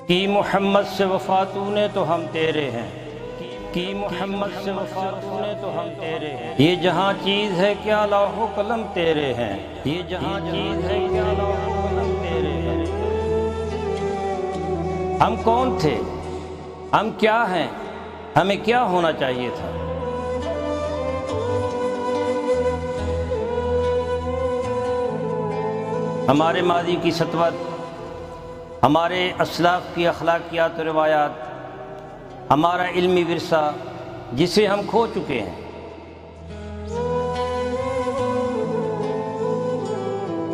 کی محمد سے وفا تو نے تو ہم تیرے ہیں، کی محمد سے وفا تو نے تو ہم تیرے ہیں، یہ جہاں چیز ہے کیا لوح و قلم تیرے ہیں، یہ جہاں چیز ہے کیا لوح و قلم تیرے ہیں۔ ہم کون تھے، ہم کیا ہیں، ہمیں کیا ہونا چاہیے تھا؟ ہمارے ماضی کی سطوت، ہمارے اسلاف کی اخلاقیات و روایات، ہمارا علمی ورثہ جسے ہم کھو چکے ہیں،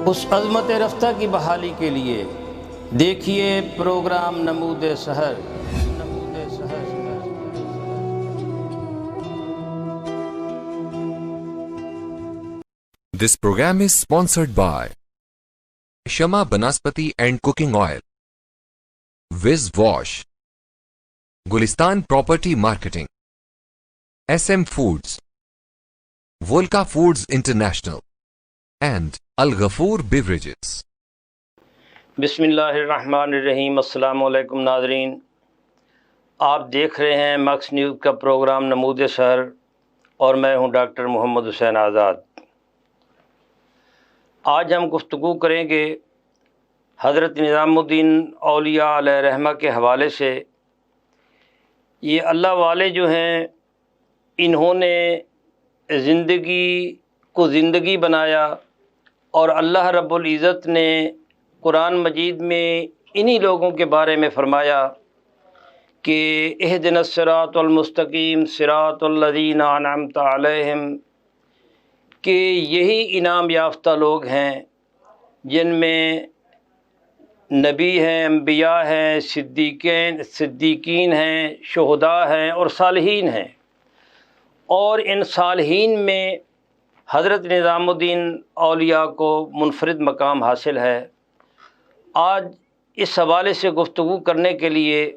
اس عظمت رفتہ کی بحالی کے لیے دیکھیے پروگرام نمود سحر۔ This program is sponsored by Shama Banaspati and Cooking Oil, Wiz Wash, Gulistan Property Marketing, SM Foods, Volca Foods International, and Al Ghafoor Beverages. بسم اللہ الرحمن الرحیم۔ السلام علیکم ناظرین، آپ دیکھ رہے ہیں مکس نیوز کا پروگرام نمود سحر اور میں ہوں ڈاکٹر محمد حسین آزاد۔ آج ہم گفتگو کریں گے حضرت نظام الدین اولیاء علیہ رحمہ کے حوالے سے۔ یہ اللہ والے جو ہیں، انہوں نے زندگی کو زندگی بنایا، اور اللہ رب العزت نے قرآن مجید میں انہی لوگوں کے بارے میں فرمایا کہ اہدنا الصراط المستقیم صراط الذین انعمت علیہم، کہ یہی انعام یافتہ لوگ ہیں جن میں نبی ہیں، انبیاء ہیں، صدیقین ہیں، شہداء ہیں اور صالحین ہیں، اور ان صالحین میں حضرت نظام الدین اولیاء کو منفرد مقام حاصل ہے۔ آج اس حوالے سے گفتگو کرنے کے لیے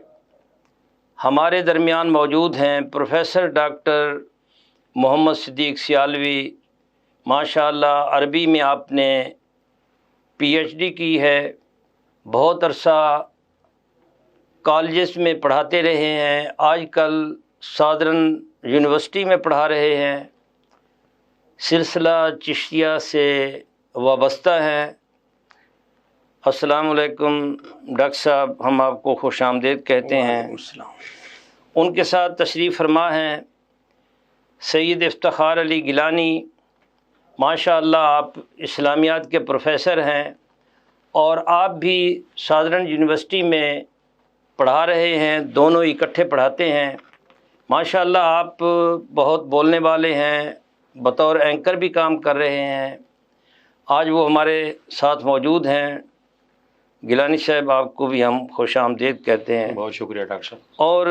ہمارے درمیان موجود ہیں پروفیسر ڈاکٹر محمد صدیق سیالوی۔ ماشاءاللہ عربی میں آپ نے پی ایچ ڈی کی ہے، بہت عرصہ کالجز میں پڑھاتے رہے ہیں، آج کل سادرن یونیورسٹی میں پڑھا رہے ہیں، سلسلہ چشتیہ سے وابستہ ہیں۔ السلام علیکم ڈاکٹر صاحب، ہم آپ کو خوش آمدید کہتے ہیں۔ ان کے ساتھ تشریف فرما ہیں سید افتخار علی گیلانی۔ ماشاء اللہ آپ اسلامیات کے پروفیسر ہیں، اور آپ بھی سادرن یونیورسٹی میں پڑھا رہے ہیں، دونوں اکٹھے پڑھاتے ہیں۔ ماشاء اللہ آپ بہت بولنے والے ہیں، بطور اینکر بھی کام کر رہے ہیں۔ آج وہ ہمارے ساتھ موجود ہیں۔ گیلانی صاحب، آپ کو بھی ہم خوش آمدید کہتے ہیں۔ بہت شکریہ ڈاکٹر صاحب۔ اور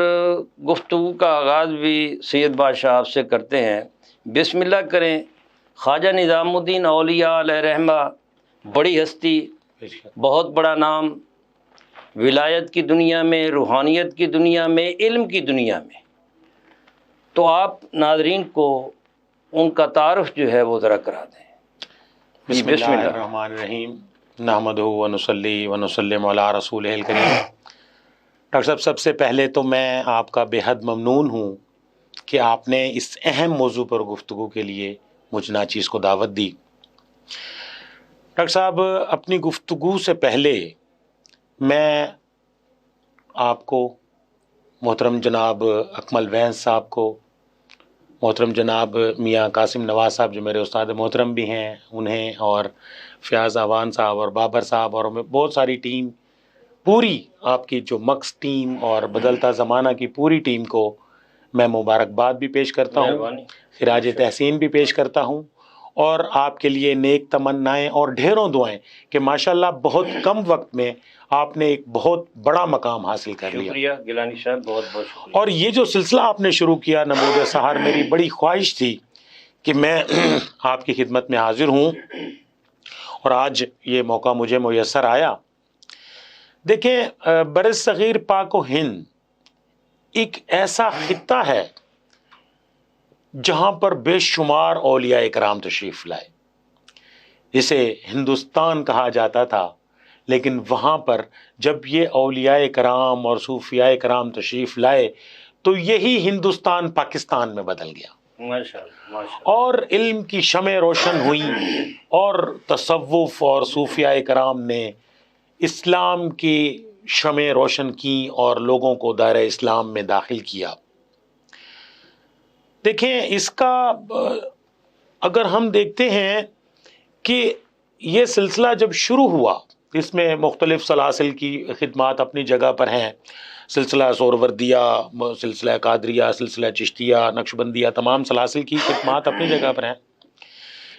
گفتگو کا آغاز بھی سید بادشاہ آپ سے کرتے ہیں۔ بسم اللہ کریں۔ خواجہ نظام الدین اولیاء علیہ رحمہ، بڑی ہستی، بہت بڑا نام، ولایت کی دنیا میں، روحانیت کی دنیا میں، علم کی دنیا میں۔ تو آپ ناظرین کو ان کا تعارف جو ہے وہ ذرا کرا دیں۔ بسم اللہ الرحمن الرحیم، نحمدہ ونصلی ونسلم علی رسولہ الکریم۔ ڈاکٹر صاحب، سب سے پہلے تو میں آپ کا بے حد ممنون ہوں کہ آپ نے اس اہم موضوع پر گفتگو کے لیے مجھ ناچیز کو دعوت دی۔ ڈاکٹر صاحب، اپنی گفتگو سے پہلے میں آپ کو، محترم جناب اکمل وینس صاحب کو، محترم جناب میاں قاسم نواز صاحب جو میرے استاد محترم بھی ہیں انہیں، اور فیاض آوان صاحب اور بابر صاحب اور بہت ساری ٹیم، پوری آپ کی جو مکس ٹیم اور بدلتا زمانہ کی پوری ٹیم کو میں مبارکباد بھی پیش کرتا ہوں، خراج تحسین بھی پیش کرتا ہوں، اور آپ کے لیے نیک تمنائیں اور ڈھیروں دعائیں کہ ماشاءاللہ بہت کم وقت میں آپ نے ایک بہت بڑا مقام حاصل کر لیا۔ شکریہ گیلانی صاحب، بہت بہت شکریہ۔ اور یہ جو سلسلہ آپ نے شروع کیا نمود سحر، میری بڑی خواہش تھی کہ میں آپ کی خدمت میں حاضر ہوں، اور آج یہ موقع مجھے میسر آیا۔ دیکھیں، بر صغیر پاک و ہند ایک ایسا خطہ ہے جہاں پر بے شمار اولیاء کرام تشریف لائے، جسے ہندوستان کہا جاتا تھا، لیکن وہاں پر جب یہ اولیاء کرام اور صوفیاء کرام تشریف لائے تو یہی ہندوستان پاکستان میں بدل گیا، اور علم کی شمع روشن ہوئی، اور تصوف اور صوفیاء کرام نے اسلام کی شمع روشن کی اور لوگوں کو دائرہ اسلام میں داخل کیا۔ دیکھیں، اس کا اگر ہم دیکھتے ہیں کہ یہ سلسلہ جب شروع ہوا، اس میں مختلف سلاسل کی خدمات اپنی جگہ پر ہیں، سلسلہ سہروردیہ، سلسلہ قادریہ، سلسلہ چشتیہ، نقشبندیہ، تمام سلاسل کی خدمات اپنی جگہ پر ہیں،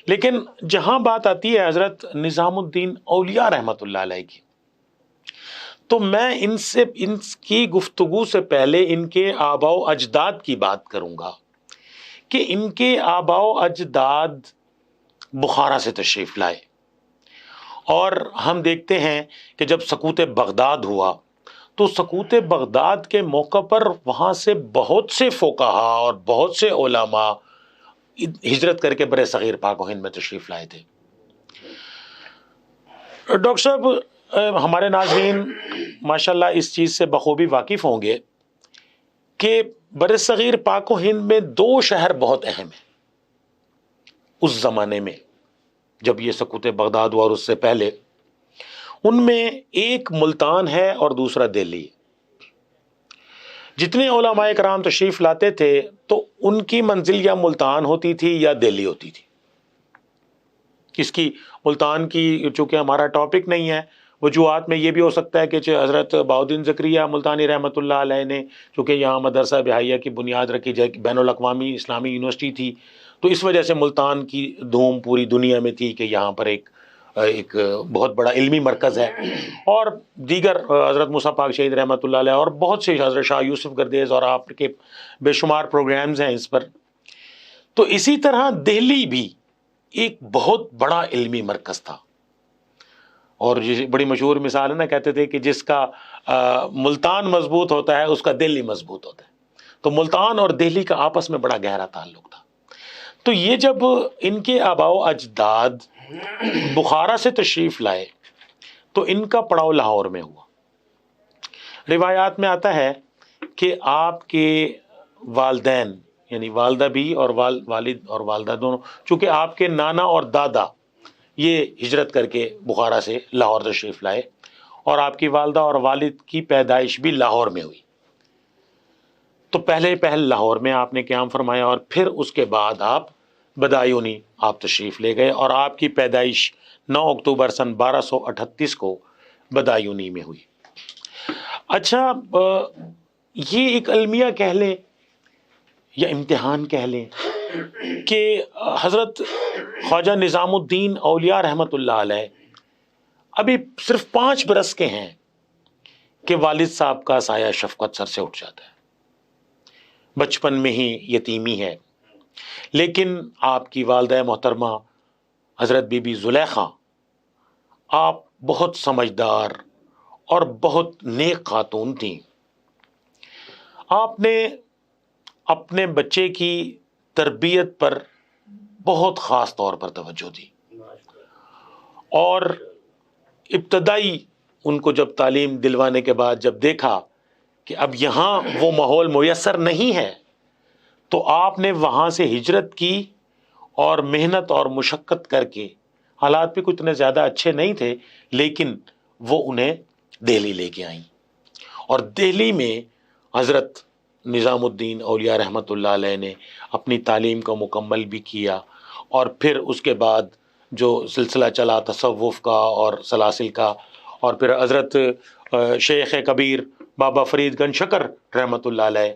لیکن جہاں بات آتی ہے حضرت نظام الدین اولیاء رحمۃ اللہ علیہ کی، تو میں ان کی گفتگو سے پہلے ان کے آباء و اجداد کی بات کروں گا کہ ان کے آباء و اجداد بخارا سے تشریف لائے، اور ہم دیکھتے ہیں کہ جب سقوط بغداد ہوا تو سقوط بغداد کے موقع پر وہاں سے بہت سے فقہا اور بہت سے علماء ہجرت کر کے برِ صغیر پاک و ہند میں تشریف لائے تھے۔ ڈاکٹر صاحب، ہمارے ناظرین ماشاءاللہ اس چیز سے بخوبی واقف ہوں گے کہ برِ صغیر پاک و ہند میں 2 شہر بہت اہم ہیں اس زمانے میں جب یہ سقوط بغداد ہوا، اور اس سے پہلے ان میں ایک ملتان ہے اور دوسرا دہلی ہے۔ جتنے علماء کرام تشریف لاتے تھے تو ان کی منزل یا ملتان ہوتی تھی یا دہلی ہوتی تھی۔ اس کی ملتان کی چونکہ ہمارا ٹاپک نہیں ہے، وجوہات میں یہ بھی ہو سکتا ہے کہ حضرت بہاؤالدین زکریا ملتانی رحمۃ اللہ علیہ نے، چونکہ یہاں مدرسہ بہائیہ کی بنیاد رکھی جائے، بین الاقوامی اسلامی یونیورسٹی تھی، تو اس وجہ سے ملتان کی دھوم پوری دنیا میں تھی کہ یہاں پر ایک بہت بڑا علمی مرکز ہے، اور دیگر حضرت موسیٰ پاک شہید رحمۃ اللہ علیہ اور بہت سے حضرت شاہ یوسف گردیز اور آپ کے بے شمار پروگرامز ہیں اس پر۔ تو اسی طرح دہلی بھی ایک بہت بڑا علمی مرکز تھا، اور بڑی مشہور مثال ہے نا، کہتے تھے کہ جس کا ملتان مضبوط ہوتا ہے اس کا دہلی مضبوط ہوتا ہے، تو ملتان اور دہلی کا آپس میں بڑا گہرا تعلق تھا۔ تو یہ جب ان کے آباء و اجداد بخارا سے تشریف لائے تو ان کا پڑاؤ لاہور میں ہوا۔ روایات میں آتا ہے کہ آپ کے والدین، یعنی والدہ بھی اور والد اور والدہ دونوں، چونکہ آپ کے نانا اور دادا یہ ہجرت کر کے بخارا سے لاہور تشریف لائے، اور آپ کی والدہ اور والد کی پیدائش بھی لاہور میں ہوئی۔ تو پہل لاہور میں آپ نے قیام فرمایا، اور پھر اس کے بعد آپ بدایونی آپ تشریف لے گئے، اور آپ کی پیدائش 9 اکتوبر سن 1238 کو بدایونی میں ہوئی۔ اچھا، یہ ایک المیہ کہہ لیں یا امتحان کہہ لیں کہ حضرت خواجہ نظام الدین اولیاء رحمۃ اللہ علیہ ابھی صرف 5 برس کے ہیں کہ والد صاحب کا سایہ شفقت سر سے اٹھ جاتا ہے، بچپن میں ہی یتیمی ہے، لیکن آپ کی والدہ محترمہ حضرت بی بی زلیخا، آپ بہت سمجھدار اور بہت نیک خاتون تھیں۔ آپ نے اپنے بچے کی تربیت پر بہت خاص طور پر توجہ دی، اور ابتدائی ان کو جب تعلیم دلوانے کے بعد جب دیکھا کہ اب یہاں وہ ماحول میسر نہیں ہے، تو آپ نے وہاں سے ہجرت کی، اور محنت اور مشقت کر کے، حالات بھی کچھ اتنے زیادہ اچھے نہیں تھے، لیکن وہ انہیں دہلی لے کے آئیں، اور دہلی میں حضرت نظام الدین اولیاء رحمۃ اللہ علیہ نے اپنی تعلیم کو مکمل بھی کیا، اور پھر اس کے بعد جو سلسلہ چلا تصوف کا اور سلاسل کا، اور پھر حضرت شیخ کبیر بابا فرید گنج شکر رحمۃ اللہ علیہ،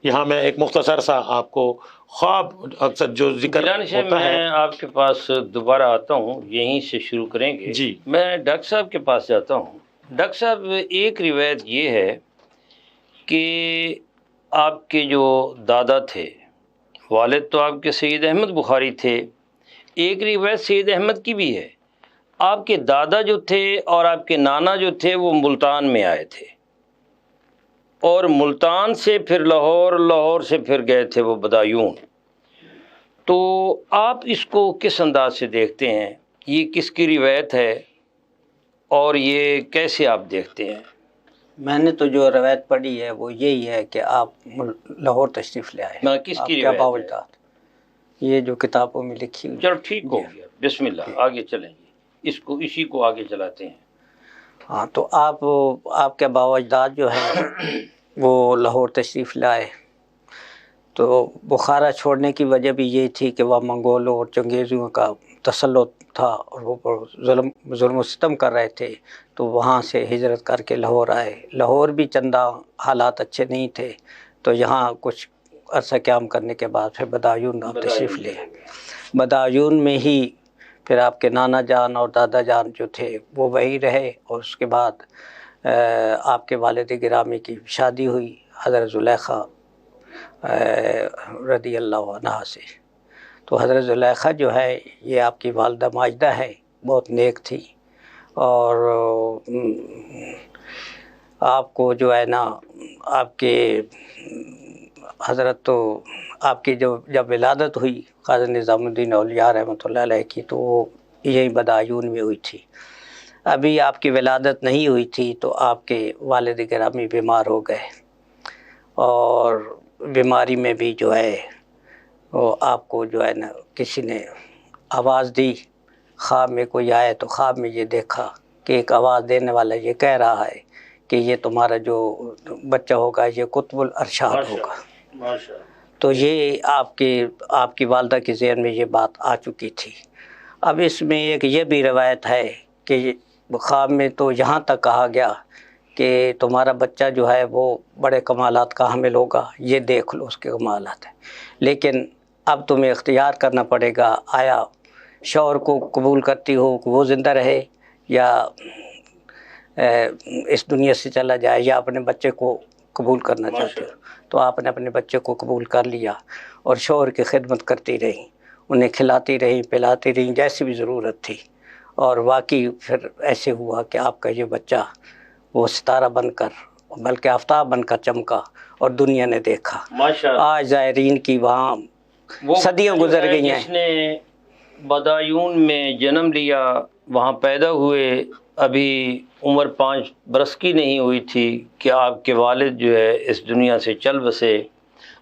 یہاں میں ایک مختصر سا آپ کو خواب اکثر جو ذکر ہوتا ہے۔ میں آپ کے پاس دوبارہ آتا ہوں، یہیں سے شروع کریں گے۔ جی، میں ڈاکٹر صاحب کے پاس جاتا ہوں۔ ڈاکٹر صاحب، ایک روایت یہ ہے کہ آپ کے جو دادا تھے، والد تو آپ کے سید احمد بخاری تھے، ایک روایت سید احمد کی بھی ہے، آپ کے دادا جو تھے اور آپ کے نانا جو تھے وہ ملتان میں آئے تھے، اور ملتان سے پھر لاہور، لاہور سے پھر گئے تھے وہ بدایون۔ تو آپ اس کو کس انداز سے دیکھتے ہیں؟ یہ کس کی روایت ہے، اور یہ کیسے آپ دیکھتے ہیں؟ میں نے تو جو روایت پڑھی ہے وہ یہی ہے کہ آپ لاہور تشریف لے آئے. کس کی روایت ہے؟ یہ جو کتابوں میں لکھی ہوئی. چلو ٹھیک ہو گیا، بسم اللہ، آگے چلیں گے، اسی کو آگے چلاتے ہیں. ہاں، تو آپ کے ابا و اجداد جو ہیں وہ لاہور تشریف لائے. تو بخارا چھوڑنے کی وجہ بھی یہ تھی کہ وہ منگولوں اور چنگیزیوں کا تسلط تھا اور وہ ظلم و ستم کر رہے تھے، تو وہاں سے ہجرت کر کے لاہور آئے. لاہور بھی چندہ حالات اچھے نہیں تھے، تو یہاں کچھ عرصہ قیام کرنے کے بعد پھر بدایون آپ تشریف لے. بدایون میں ہی پھر آپ کے نانا جان اور دادا جان جو تھے وہ وہی رہے، اور اس کے بعد آپ کے والد گرامی کی شادی ہوئی حضرت زلیخا رضی اللہ عنہا سے. تو حضرت زلیخا جو ہے یہ آپ کی والدہ ماجدہ ہے، بہت نیک تھی، اور آپ کو جو ہے نا آپ کے حضرت تو آپ کی جب ولادت ہوئی قاضی نظام الدین اولیاء رحمۃ اللہ علیہ کی، تو وہ یہی بدایون میں ہوئی تھی. ابھی آپ کی ولادت نہیں ہوئی تھی تو آپ کے والد گرامی بیمار ہو گئے، اور بیماری میں بھی جو ہے وہ آپ کو جو ہے نا کسی نے آواز دی. خواب میں کوئی آئے تو خواب میں یہ دیکھا کہ ایک آواز دینے والا یہ کہہ رہا ہے کہ یہ تمہارا جو بچہ ہوگا یہ قطب الارشاد ہوگا. تو یہ آپ کی والدہ کے ذہن میں یہ بات آ چکی تھی. اب اس میں ایک یہ بھی روایت ہے کہ خواب میں تو یہاں تک کہا گیا کہ تمہارا بچہ جو ہے وہ بڑے کمالات کا حامل ہوگا، یہ دیکھ لو اس کے کمالات ہیں، لیکن اب تمہیں اختیار کرنا پڑے گا، آیا شوہر کو قبول کرتی ہو کہ وہ زندہ رہے یا اس دنیا سے چلا جائے، یا اپنے بچے کو قبول کرنا چاہتے ہو. تو آپ نے اپنے بچے کو قبول کر لیا اور شوہر کی خدمت کرتی رہیں، انہیں کھلاتی رہیں پلاتی رہیں جیسی بھی ضرورت تھی. اور واقعی پھر ایسے ہوا کہ آپ کا یہ بچہ وہ ستارہ بن کر بلکہ آفتاب بن کر چمکا اور دنیا نے دیکھا. آج زائرین کی وہاں صدیاں گزر گئی ہیں. جس نے بدایون میں جنم لیا، وہاں پیدا ہوئے، ابھی عمر 5 برس کی نہیں ہوئی تھی کہ آپ کے والد جو ہے اس دنیا سے چل بسے.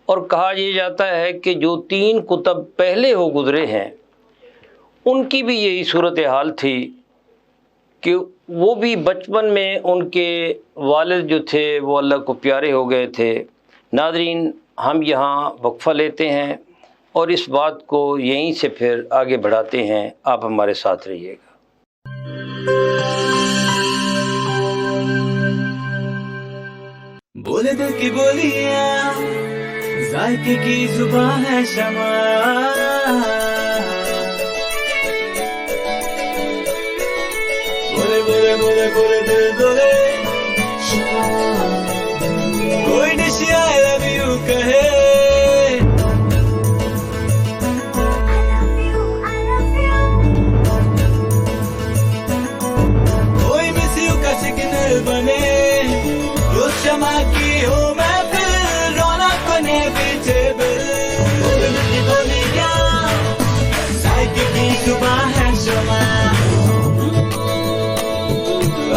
اور کہا یہ جاتا ہے کہ جو 3 کتب پہلے ہو گزرے ہیں ان کی بھی یہی صورتحال تھی کہ وہ بھی بچپن میں ان کے والد جو تھے وہ اللہ کو پیارے ہو گئے تھے. ناظرین، ہم یہاں وقفہ لیتے ہیں اور اس بات کو یہیں سے پھر آگے بڑھاتے ہیں. آپ ہمارے ساتھ رہیے گا. بولے دل کی بولیاں، ذائقے کی زبان ہے شمع، بولے بولے بولے بولے دل بولے، کوئی نشی آئی لو یو کہے، کوئی مس یو کا سگنل بنے، روز شمع کی ہو میں پھر رونق بنے پیچھے بل. بولے دل کی بولیاں، ذائقے کی زبان ہے شمع،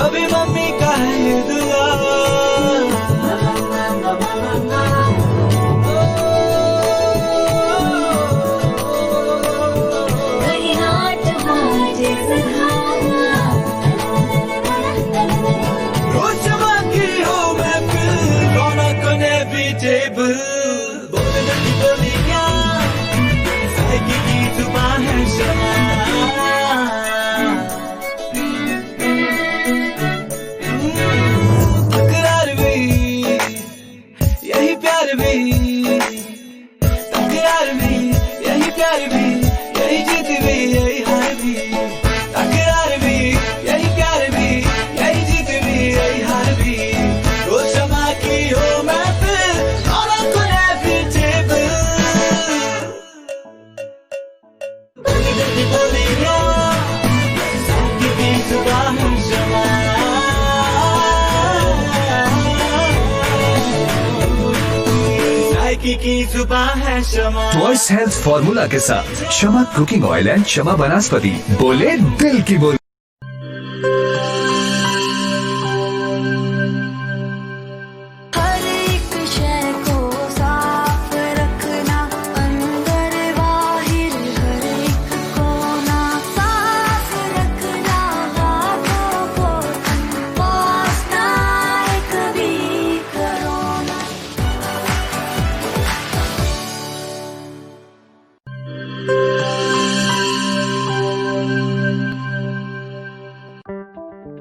ابھی ممی کا ہے دعا، روز شمع کی ہو میں پھر رونق بنے پیچھے بل. بولے دل کی بولیاں، ذائقے کی زبان ہے شمع، تکرار بھی یہی پیار بھی، تکرار بھی یہی پیار بھی، یہی جیت بھی یہی ہار بھی، تکرار بھی یہی پیار بھی، یہی جیت بھی یہی ہار بھی، روز شمع کی ہو میں پھر رونق بنے پیچھے بل. بولے دل کی بولیاں، ذائقے کی زبان ہے شمع، ذائقے کی زبان ہے شمع. وائس ہیلتھ فارمولا کے ساتھ شمع کوکنگ آئل اینڈ شمع بناسپتی. بولے دل کی بولی.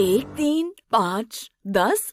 1, 3, 5, 10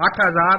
8000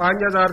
5000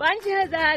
5000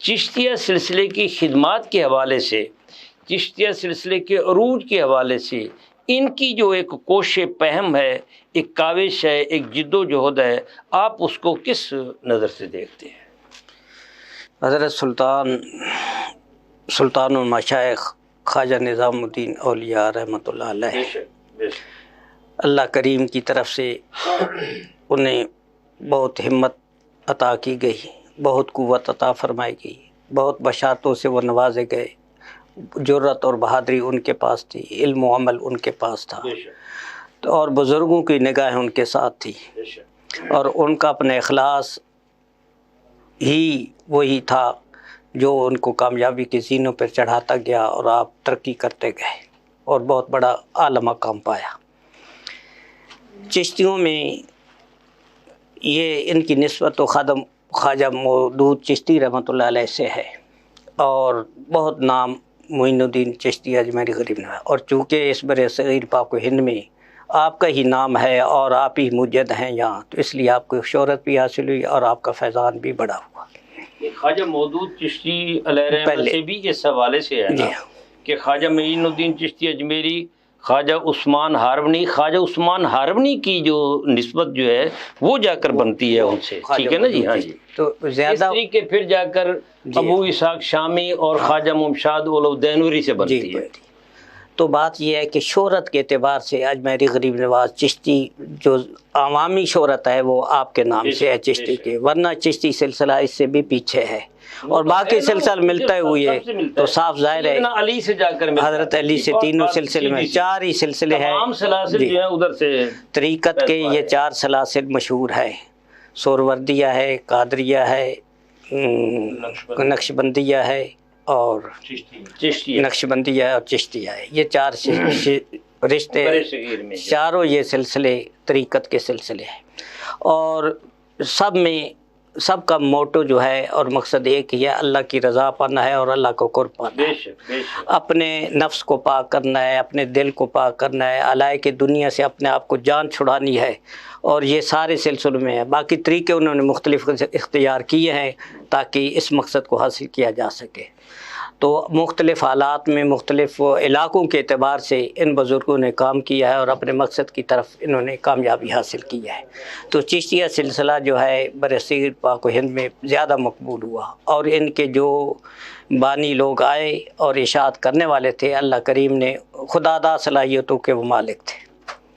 چشتیہ سلسلے کی خدمات کے حوالے سے، چشتیہ سلسلے کے عروج کے حوالے سے ان کی جو ایک کوشش پہم ہے، ایک کاوش ہے، ایک جد و جہد ہے، آپ اس کو کس نظر سے دیکھتے ہیں؟ حضرت سلطان المشائخ خواجہ نظام الدین اولیاء رحمۃ اللہ علیہ، اللہ کریم کی طرف سے انہیں بہت ہمت عطا کی گئی، بہت قوت عطا فرمائی گئی، بہت بشارتوں سے وہ نوازے گئے، جرت اور بہادری ان کے پاس تھی، علم و عمل ان کے پاس تھا، اور بزرگوں کی نگاہیں ان کے ساتھ تھی، اور ان کا اپنا اخلاص ہی وہی تھا جو ان کو کامیابی کے زینوں پر چڑھاتا گیا، اور آپ ترقی کرتے گئے اور بہت بڑا اعلیٰ مقام پایا۔ چشتیوں میں یہ ان کی نسبت تو خواجہ مودود چشتی رحمۃ اللہ علیہ سے ہے، اور بہت نام معین الدین چشتی اجمیری غریب نواز، اور چونکہ اس برِ صغیر پاک و ہند میں آپ کا ہی نام ہے اور آپ ہی مجد ہیں یہاں، تو اس لیے آپ کو شہرت بھی حاصل ہوئی اور آپ کا فیضان بھی بڑا ہوا۔ خواجہ مودود چشتی علیہ رحمہ سے بھی اس حوالے سے ہے نا کہ خواجہ معین الدین چشتی اجمیری، خواجہ عثمان ہارونی، خواجہ عثمان ہارونی کی جو نسبت جو ہے وہ جا کر بنتی ہے ان سے، ٹھیک ہے نا جی؟ ہاں جی، تو زیادہ اس طریقے پھر جا کر ابو اسحاق شامی اور خواجہ ممشاد اولودینوری سے بنتی ہے۔ تو بات یہ ہے کہ شہرت کے اعتبار سے اجمیری غریب نواز چشتی جو عوامی شہرت ہے وہ آپ کے نام سے ہے چشتی کے، ورنہ چشتی سلسلہ اس سے بھی پیچھے ہے، اور باقی سلسلہ ملتے ہوئے تو صاف ظاہر ہے علی سے جا کر حضرت علی سے تینوں سلسلے میں 4 ہی سلسلے ہیں، تمام سلاسل جو ہیں ادھر سے طریقت کے یہ 4 سلاسل مشہور ہے، سوروردیہ ہے، قادریہ ہے، نقشبندیہ ہے اور نقشبندیہ ہے اور چشتیہ ہے، یہ 4 رشتے، چاروں یہ سلسلے طریقت کے سلسلے ہیں، اور سب کا موٹو جو ہے اور مقصد ایک ہی ہے، اللہ کی رضا پانا ہے اور اللہ کو قرب پانا ہے، اپنے نفس کو پاک کرنا ہے، اپنے دل کو پاک کرنا ہے، علائق دنیا سے اپنے آپ کو جان چھڑانی ہے، اور یہ سارے سلسلوں میں ہے۔ باقی طریقے انہوں نے مختلف اختیار کیے ہیں تاکہ اس مقصد کو حاصل کیا جا سکے، تو مختلف حالات میں مختلف علاقوں کے اعتبار سے ان بزرگوں نے کام کیا ہے اور اپنے مقصد کی طرف انہوں نے کامیابی حاصل کی ہے۔ تو چشتیہ سلسلہ جو ہے برصغیر پاک و ہند میں زیادہ مقبول ہوا، اور ان کے جو بانی لوگ آئے اور اشاعت کرنے والے تھے، اللہ کریم نے خداداد صلاحیتوں کے وہ مالک تھے،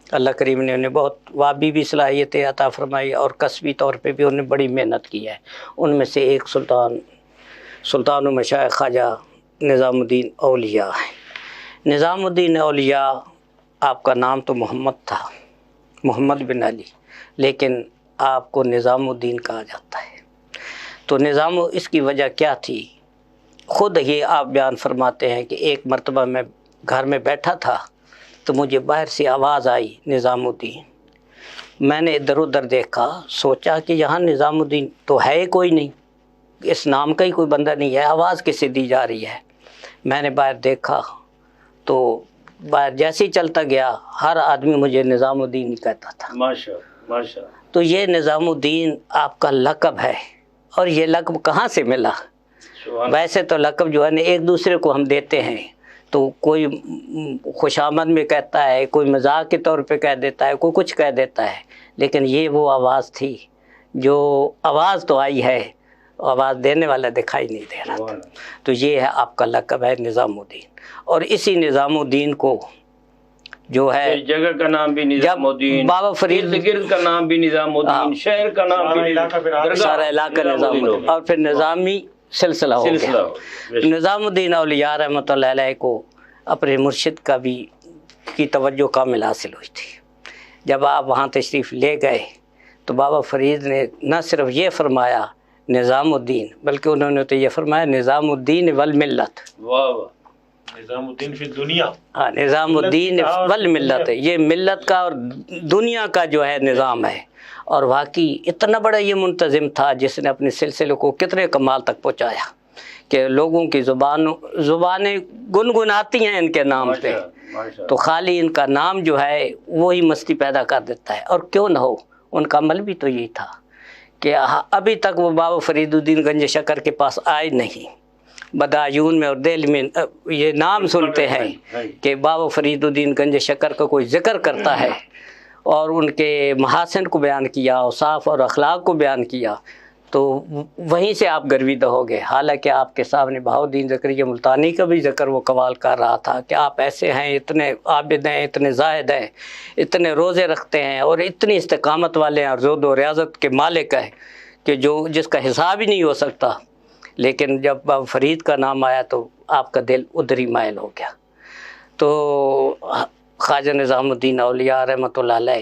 اللہ کریم نے انہیں بہت وابی بھی صلاحیتیں عطا فرمائی، اور کسبی طور پہ بھی انہیں بڑی محنت کی ہے۔ ان میں سے ایک سلطان المشائخ خواجہ نظام الدین اولیاء ہے۔ نظام الدین اولیاء آپ کا نام تو محمد تھا، محمد بن علی، لیکن آپ کو نظام الدین کہا جاتا ہے۔ تو اس کی وجہ کیا تھی؟ خود ہی آپ بیان فرماتے ہیں کہ ایک مرتبہ میں گھر میں بیٹھا تھا تو مجھے باہر سے آواز آئی نظام الدین، میں نے ادھر ادھر دیکھا، سوچا کہ یہاں نظام الدین تو ہے کوئی نہیں، اس نام کا ہی کوئی بندہ نہیں ہے، آواز کس سے دی جا رہی ہے؟ میں نے باہر دیکھا تو باہر جیسے ہی چلتا گیا ہر آدمی مجھے نظام الدین ہی کہتا تھا۔ ماشاء تو یہ نظام الدین آپ کا لقب ہے، اور یہ لقب کہاں سے ملا؟ ویسے تو لقب جو ہے نا ایک دوسرے کو ہم دیتے ہیں، تو کوئی خوش آمد میں کہتا ہے، کوئی مذاق کے طور پہ کہہ دیتا ہے، کوئی کچھ کہہ دیتا ہے، لیکن یہ وہ آواز تھی جو آواز تو آئی ہے، آواز دینے والا دکھائی نہیں دے رہا تھا۔ تو یہ ہے آپ کا لقب ہے نظام الدین، اور اسی نظام الدین کو جو ہے جگہ کا نام بھی نظام الدین، بابا فرید گرد کا نام بھی نظام الدین، شہر کا نام بھی سارا علاقہ نظام الدین، اور پھر نظامی سلسلہ ہو گیا۔ نظام الدین اولیاء رحمۃ اللہ علیہ کو اپنے مرشد کا بھی کی توجہ کامل حاصل ہوئی تھی۔ جب آپ وہاں تشریف لے گئے تو بابا فرید نے نہ صرف یہ فرمایا نظام الدین، بلکہ انہوں نے تو یہ فرمایا نظام الدین والملت۔ نظام الدین فی دنیا، ہاں، نظام الدین والملت ہے، یہ ملت کا اور دنیا کا جو ہے نظام ہے۔ اور واقعی اتنا بڑا یہ منتظم تھا جس نے اپنے سلسلے کو کتنے کمال تک پہنچایا کہ لوگوں کی زبانیں گنگناتی ہیں ان کے نام پہ، تو خالی ان کا نام جو ہے وہی مستی پیدا کر دیتا ہے۔ اور کیوں نہ ہو، ان کا عمل بھی تو یہی تھا کہ ابھی تک وہ بابا فرید الدین گنج شکر کے پاس آئے نہیں. بدایون میں اور دہلی میں یہ نام سنتے ہیں کہ بابا فرید الدین گنج شکر کا کوئی ذکر کرتا ہے اور ان کے محاسن کو بیان کیا، اوصاف اور اخلاق کو بیان کیا، تو وہیں سے آپ گرویدہ ہو گئے. حالانکہ آپ کے سامنے بہاؤالدین زکریا ملتانی کا بھی ذکر وہ قوال کر رہا تھا کہ آپ ایسے ہیں، اتنے عابد ہیں، اتنے زاہد ہیں، اتنے روزے رکھتے ہیں اور اتنی استقامت والے ہیں اور زہد و ریاضت کے مالک ہیں کہ جس کا حساب ہی نہیں ہو سکتا. لیکن جب بابا فرید کا نام آیا تو آپ کا دل ادھر ہی مائل ہو گیا. تو خواجہ نظام الدین اولیاء رحمۃ اللہ علیہ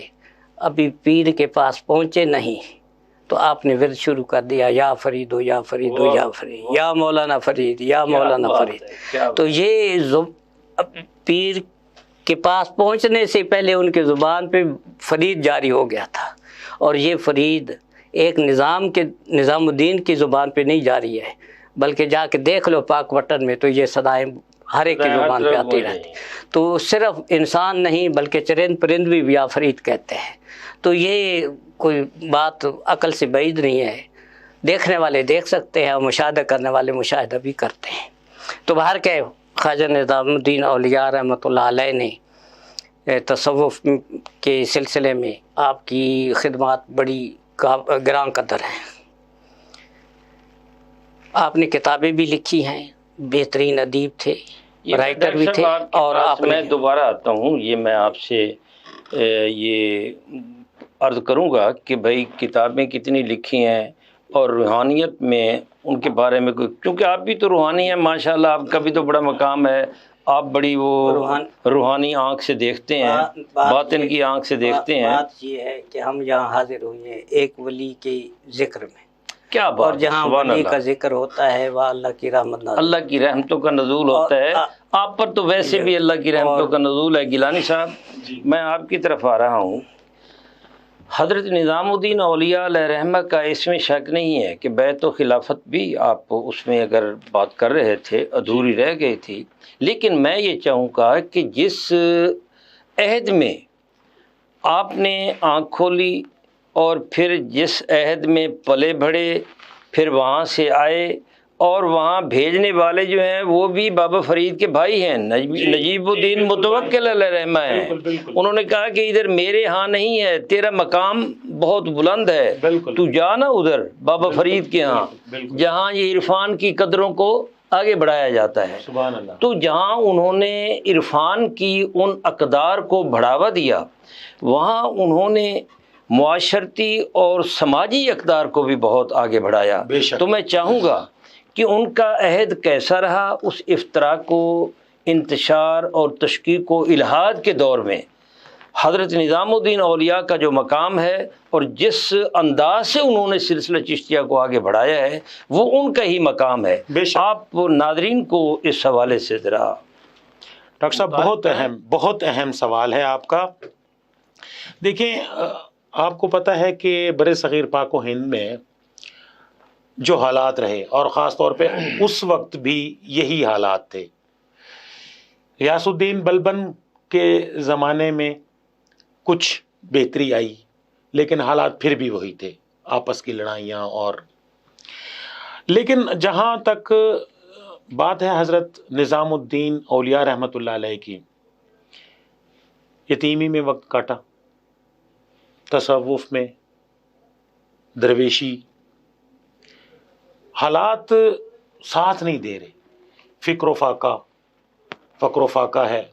ابھی پیر کے پاس پہنچے نہیں تو آپ نے ورد شروع کر دیا، یا فرید یا فرید یا فرید، یا مولانا فرید یا مولانا فرید. تو یہ پیر کے پاس پہنچنے سے پہلے ان کے زبان پہ فرید جاری ہو گیا تھا، اور یہ فرید ایک نظام الدین کی زبان پہ نہیں جاری ہے، بلکہ جا کے دیکھ لو پاک وطن میں تو یہ صدائیں ہر ایک کی زبان پہ آتی رہتی. تو صرف انسان نہیں بلکہ چرند پرند بھی یا فرید کہتے ہیں. تو یہ کوئی بات عقل سے بعید نہیں ہے، دیکھنے والے دیکھ سکتے ہیں اور مشاہدہ کرنے والے مشاہدہ بھی کرتے ہیں. تو باہر کے خواجہ نظام الدین اولیاء رحمۃ اللہ علیہ نے تصوف کے سلسلے میں آپ کی خدمات بڑی گران قدر ہیں. آپ نے کتابیں بھی لکھی ہیں، بہترین ادیب تھے، رائٹر بھی تھے. اور آپ میں دوبارہ آتا ہوں، یہ میں آپ سے یہ عرض کروں گا کہ بھائی کتابیں کتنی لکھی ہیں اور روحانیت میں ان کے بارے میں کوئی، کیونکہ آپ بھی تو روحانی ہیں ماشاءاللہ، آپ کا بھی تو بڑا مقام ہے، آپ بڑی وہ روحانی آنکھ سے دیکھتے ہیں، باطن کی آنکھ سے دیکھتے ہیں. بات یہ ہے کہ ہم یہاں حاضر ہوئے ہیں ایک ولی کے ذکر میں، کیا بات، اور جہاں ولی کا ذکر ہوتا ہے وہ اللہ کی رحمت، اللہ کی رحمتوں کا نزول ہوتا ہے. آپ پر تو ویسے بھی اللہ کی رحمتوں کا نزول ہے. گیلانی صاحب میں آپ کی طرف آ رہا ہوں. حضرت نظام الدین اولیاء علیہ رحمہ کا اس میں شک نہیں ہے کہ بیعت و خلافت بھی آپ اس میں اگر بات کر رہے تھے ادھوری رہ گئی تھی، لیکن میں یہ چاہوں گا کہ جس عہد میں آپ نے آنکھ کھولی اور پھر جس عہد میں پلے بڑھے، پھر وہاں سے آئے، اور وہاں بھیجنے والے جو ہیں وہ بھی بابا فرید کے بھائی ہیں، نجیب الدین متوکل علیہ رحمہ ہیں. انہوں نے کہا کہ ادھر میرے ہاں نہیں ہے، تیرا مقام بہت بلند ہے، تو جانا ادھر بابا فرید کے ہاں جہاں یہ عرفان کی قدروں کو آگے بڑھایا جاتا ہے. سبحان اللہ. تو جہاں انہوں نے عرفان کی ان اقدار کو بڑھاوا دیا، وہاں انہوں نے معاشرتی اور سماجی اقدار کو بھی بہت آگے بڑھایا. تو میں چاہوں گا کہ ان کا عہد کیسا رہا اس افتراق کو، انتشار اور تشکیک و الحاد کے دور میں حضرت نظام الدین اولیاء کا جو مقام ہے اور جس انداز سے انہوں نے سلسلہ چشتیہ کو آگے بڑھایا ہے وہ ان کا ہی مقام ہے. آپ ناظرین کو اس حوالے سے ذرا. ڈاکٹر صاحب بہت اہم سوال ہے آپ کا. دیکھیں آپ کو پتہ ہے کہ بر صغیر پاک و ہند میں جو حالات رہے اور خاص طور پہ اس وقت بھی یہی حالات تھے. غیاث الدین بلبن کے زمانے میں کچھ بہتری آئی لیکن حالات پھر بھی وہی تھے، آپس کی لڑائیاں. اور لیکن جہاں تک بات ہے حضرت نظام الدین اولیاء رحمۃ اللہ علیہ کی، یتیمی میں وقت کاٹا، تصوف میں، درویشی، حالات ساتھ نہیں دے رہے. فکر و فاقہ ہے.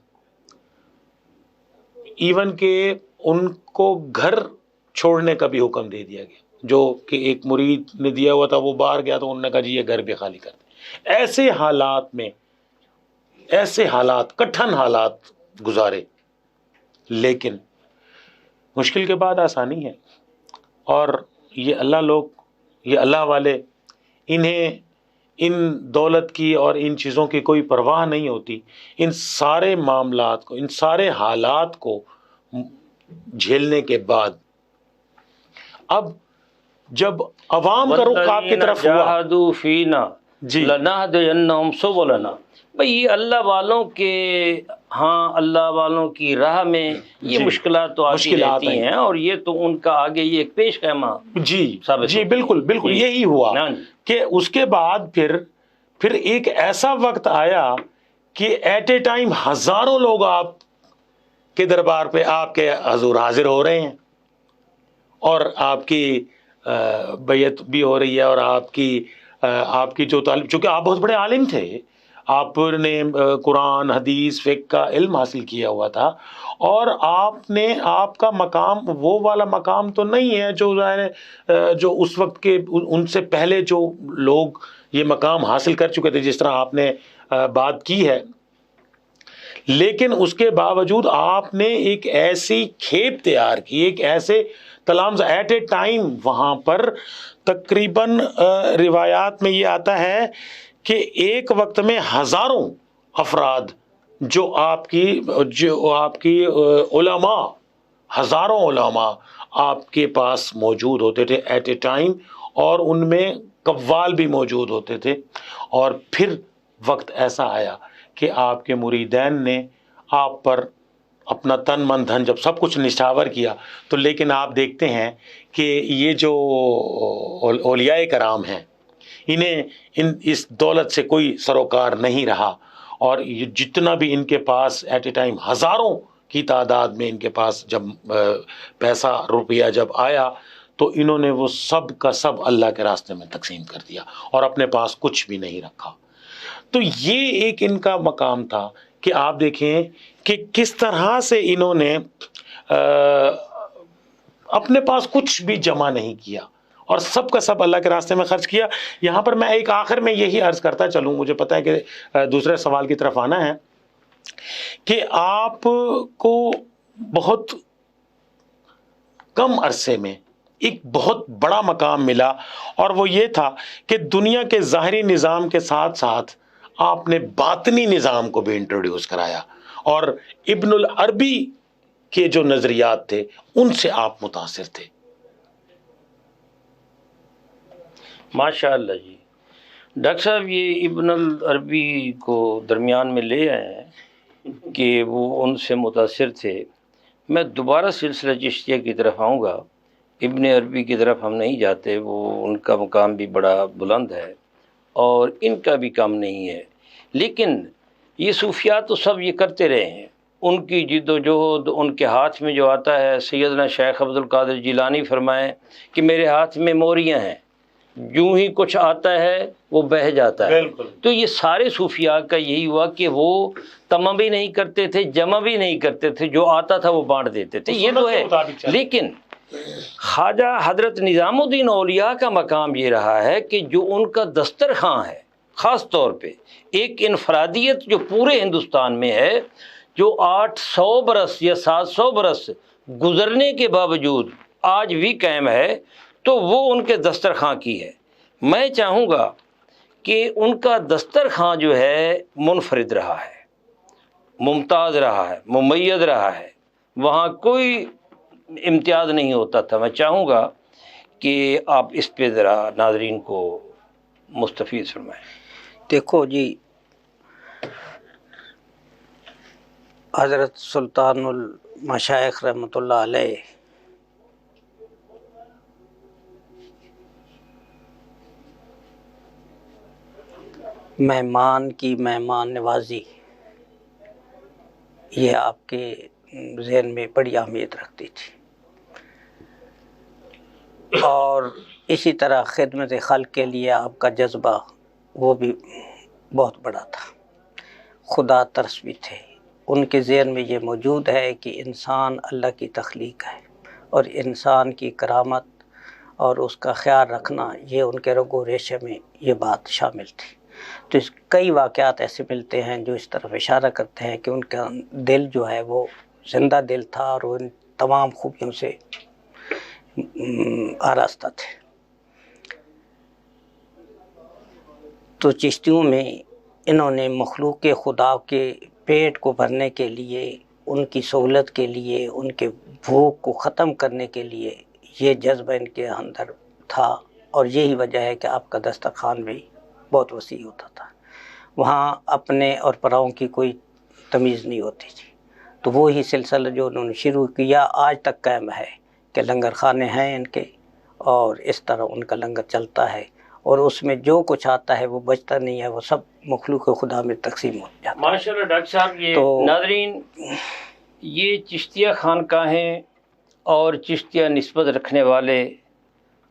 ایون کہ ان کو گھر چھوڑنے کا بھی حکم دے دیا گیا، جو کہ ایک مرید نے دیا ہوا تھا، وہ باہر گیا تو انہوں نے کہا جی یہ گھر بھی خالی کر دیں. ایسے حالات میں کٹھن حالات گزارے، لیکن مشکل کے بعد آسانی ہے. اور یہ اللہ والے، انہیں ان دولت کی اور ان چیزوں کی کوئی پرواہ نہیں ہوتی. ان سارے معاملات کو، ان سارے حالات کو جھیلنے کے بعد اب جب عوام کا رخ آپ کی طرف ہوا، جاہدوا فینا لنہدینہم سبلنا، بھئی یہ اللہ والوں کے ہاں اللہ والوں کی راہ میں یہ مشکلات تو آتی رہتی ہیں، اور یہ تو ان کا آگے یہ ایک پیش خیمہ جی بالکل بالکل یہی ہوا کہ اس کے بعد پھر ایک ایسا وقت آیا کہ ایٹ اے ٹائم ہزاروں لوگ آپ کے دربار پہ آپ کے حضور حاضر ہو رہے ہیں، اور آپ کی بیعت بھی ہو رہی ہے، اور آپ کی جو تعلیم، چونکہ آپ بہت بڑے عالم تھے، آپ نے قرآن حدیث فقہ کا علم حاصل کیا ہوا تھا، اور آپ کا مقام وہ والا مقام تو نہیں ہے جو اس وقت کے ان سے پہلے جو لوگ یہ مقام حاصل کر چکے تھے، جس طرح آپ نے بات کی ہے، لیکن اس کے باوجود آپ نے ایک ایسی کھیپ تیار کی، ایک ایسے تلامز ایٹ اے ٹائم وہاں پر تقریباً روایات میں یہ آتا ہے کہ ایک وقت میں ہزاروں افراد جو آپ کی علماء، ہزاروں علماء آپ کے پاس موجود ہوتے تھے ایٹ اے ٹائم، اور ان میں قوال بھی موجود ہوتے تھے. اور پھر وقت ایسا آیا کہ آپ کے مریدین نے آپ پر اپنا تن من دھن جب سب کچھ نچھاور کیا، تو لیکن آپ دیکھتے ہیں کہ یہ جو اولیاء کرام ہیں، انہیں اس دولت سے کوئی سروکار نہیں رہا، اور یہ جتنا بھی ان کے پاس ایٹ اے ٹائم ہزاروں کی تعداد میں ان کے پاس جب پیسہ روپیہ جب آیا، تو انہوں نے وہ سب کا سب اللہ کے راستے میں تقسیم کر دیا، اور اپنے پاس کچھ بھی نہیں رکھا. تو یہ ایک ان کا مقام تھا کہ آپ دیکھیں کہ کس طرح سے انہوں نے اپنے پاس کچھ بھی جمع نہیں کیا، اور سب کا سب اللہ کے راستے میں خرچ کیا. یہاں پر میں ایک آخر میں یہی عرض کرتا چلوں، مجھے پتہ ہے کہ دوسرے سوال کی طرف آنا ہے، کہ آپ کو بہت کم عرصے میں ایک بہت بڑا مقام ملا، اور وہ یہ تھا کہ دنیا کے ظاہری نظام کے ساتھ ساتھ آپ نے باطنی نظام کو بھی انٹروڈیوس کرایا، اور ابن العربی کے جو نظریات تھے ان سے آپ متاثر تھے. ماشاء اللہ جی. ڈاکٹر صاحب یہ ابن العربی کو درمیان میں لے آئے ہیں کہ وہ ان سے متاثر تھے. میں دوبارہ سلسلہ چشتیہ کی طرف آؤں گا. ابن عربی کی طرف ہم نہیں جاتے، وہ ان کا مقام بھی بڑا بلند ہے اور ان کا بھی کم نہیں ہے، لیکن یہ صوفیات تو سب یہ کرتے رہے ہیں. ان کی جد و جہد، ان کے ہاتھ میں جو آتا ہے، سیدنا شیخ عبد القادر جیلانی فرمائیں کہ میرے ہاتھ میں موریاں ہیں، یوں ہی کچھ آتا ہے وہ بہہ جاتا ہے. تو یہ سارے صوفیاء کا یہی ہوا کہ وہ تمام بھی نہیں کرتے تھے، جمع بھی نہیں کرتے تھے، جو آتا تھا وہ بانٹ دیتے تھے. یہ تو ہے. لیکن خواجہ حضرت نظام الدین اولیاء کا مقام یہ رہا ہے کہ جو ان کا دسترخوان ہے، خاص طور پہ ایک انفرادیت جو پورے ہندوستان میں ہے، جو 800 برس یا 700 برس گزرنے کے باوجود آج بھی قائم ہے، تو وہ ان کے دسترخوان کی ہے. میں چاہوں گا کہ ان کا دسترخوان جو ہے منفرد رہا ہے، ممتاز رہا ہے، ممیز رہا ہے، وہاں کوئی امتیاز نہیں ہوتا تھا. میں چاہوں گا کہ آپ اس پہ ذرا ناظرین کو مستفید فرمائیں. دیکھو جی، حضرت سلطان المشائخ رحمۃ اللہ علیہ مہمان کی مہمان نوازی یہ آپ کے ذہن میں بڑی اہمیت رکھتی تھی، اور اسی طرح خدمت خلق کے لیے آپ کا جذبہ وہ بھی بہت بڑا تھا. خدا ترس بھی تھے. ان کے ذہن میں یہ موجود ہے کہ انسان اللہ کی تخلیق ہے، اور انسان کی کرامت اور اس کا خیال رکھنا یہ ان کے رگ و ریشے میں یہ بات شامل تھی. تو کئی واقعات ایسے ملتے ہیں جو اس طرف اشارہ کرتے ہیں کہ ان کا دل جو ہے وہ زندہ دل تھا، اور وہ ان تمام خوبیوں سے آراستہ تھے. تو چشتیوں میں انہوں نے مخلوق خدا کے پیٹ کو بھرنے کے لیے، ان کی سہولت کے لیے، ان کے بھوک کو ختم کرنے کے لیے یہ جذبہ ان کے اندر تھا، اور یہی وجہ ہے کہ آپ کا دسترخوان بھی بہت وسیع ہوتا تھا. وہاں اپنے اور پراؤں کی کوئی تمیز نہیں ہوتی تھی. تو وہی سلسلہ جو انہوں نے شروع کیا آج تک قائم ہے کہ لنگر خانے ہیں ان کے، اور اس طرح ان کا لنگر چلتا ہے، اور اس میں جو کچھ آتا ہے وہ بچتا نہیں ہے، وہ سب مخلوق خدا میں تقسیم ہو جاتا ہے. ماشاءاللہ ڈاکٹر صاحب. یہ ناظرین، یہ چشتیہ خانقاہیں اور چشتیہ نسبت رکھنے والے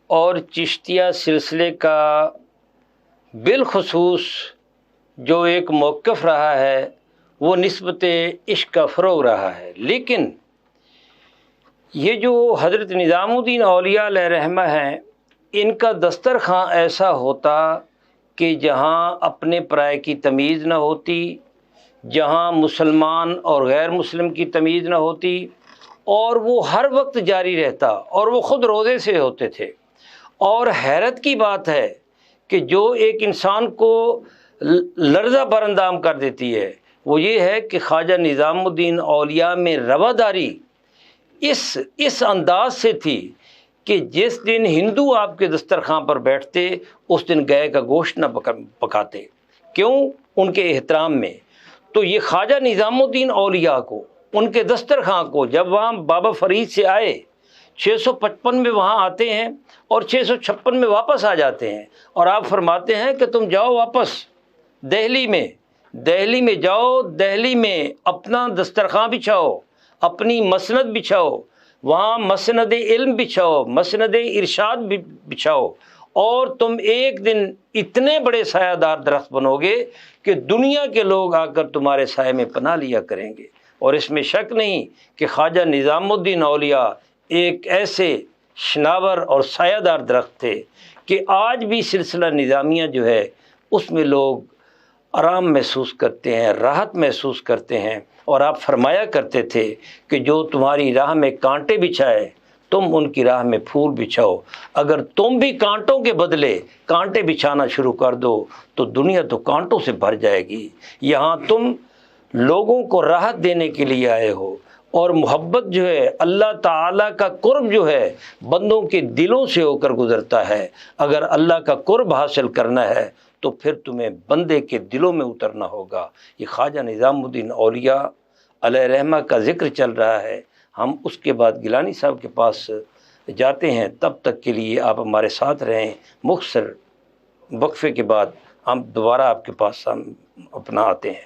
اور چشتیہ سلسلے کا بالخصوص جو ایک موقف رہا ہے وہ نسبت عشق کا فروغ رہا ہے. لیکن یہ جو حضرت نظام الدین اولیاء علیہ رحمہ ہیں، ان کا دسترخوان ایسا ہوتا کہ جہاں اپنے پرائے کی تمیز نہ ہوتی، جہاں مسلمان اور غیر مسلم کی تمیز نہ ہوتی، اور وہ ہر وقت جاری رہتا، اور وہ خود روزے سے ہوتے تھے. اور حیرت کی بات ہے کہ جو ایک انسان کو لرزہ براندام کر دیتی ہے وہ یہ ہے کہ خواجہ نظام الدین اولیاء میں رواداری اس انداز سے تھی کہ جس دن ہندو آپ کے دسترخوان پر بیٹھتے اس دن گائے کا گوشت نہ پکاتے. کیوں؟ ان کے احترام میں. تو یہ خواجہ نظام الدین اولیاء کو، ان کے دسترخوان کو، جب وہاں بابا فرید سے آئے 655 میں وہاں آتے ہیں اور 656 میں واپس آ جاتے ہیں، اور آپ فرماتے ہیں کہ تم جاؤ واپس دہلی میں جاؤ، دہلی میں اپنا دسترخوان بچھاؤ، اپنی مسند بچھاؤ، وہاں مسند علم بچھاؤ، مسند ارشاد بچھاؤ، اور تم ایک دن اتنے بڑے سایہ دار درخت بنو گے کہ دنیا کے لوگ آ کر تمہارے سائے میں پناہ لیا کریں گے. اور اس میں شک نہیں کہ خواجہ نظام الدین اولیاء ایک ایسے شناور اور سایہ دار درخت تھے کہ آج بھی سلسلہ نظامیہ جو ہے اس میں لوگ آرام محسوس کرتے ہیں، راحت محسوس کرتے ہیں. اور آپ فرمایا کرتے تھے کہ جو تمہاری راہ میں کانٹے بچھائے تم ان کی راہ میں پھول بچھاؤ. اگر تم بھی کانٹوں کے بدلے کانٹے بچھانا شروع کر دو تو دنیا تو کانٹوں سے بھر جائے گی. یہاں تم لوگوں کو راحت دینے کے لیے آئے ہو، اور محبت جو ہے اللہ تعالیٰ کا قرب جو ہے بندوں کے دلوں سے ہو کر گزرتا ہے. اگر اللہ کا قرب حاصل کرنا ہے تو پھر تمہیں بندے کے دلوں میں اترنا ہوگا. یہ خواجہ نظام الدین اولیاء علیہ رحمہ کا ذکر چل رہا ہے. ہم اس کے بعد گیلانی صاحب کے پاس جاتے ہیں. تب تک کے لیے آپ ہمارے ساتھ رہیں. مختصر وقفے کے بعد ہم دوبارہ آپ کے پاس ہم اپنا آتے ہیں.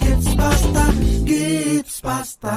Gibbs pasta, Gibbs pasta।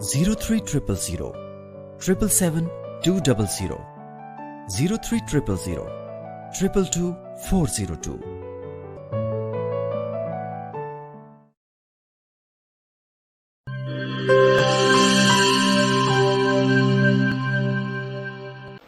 0300 777 200 0300 222 402।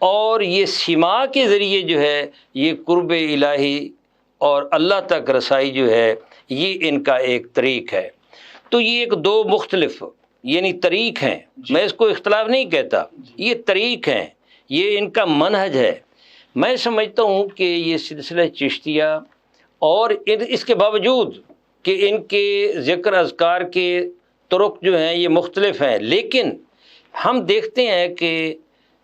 اور یہ سما کے ذریعے جو ہے یہ قرب الہی اور اللہ تک رسائی جو ہے یہ ان کا ایک طریق ہے. تو یہ ایک دو مختلف یعنی طریق ہیں. میں اس کو اختلاف نہیں کہتا، یہ طریق ہیں، یہ ان کا منہج ہے. میں سمجھتا ہوں کہ یہ سلسلہ چشتیہ اور اس کے باوجود کہ ان کے ذکر اذکار کے طرق جو ہیں یہ مختلف ہیں، لیکن ہم دیکھتے ہیں کہ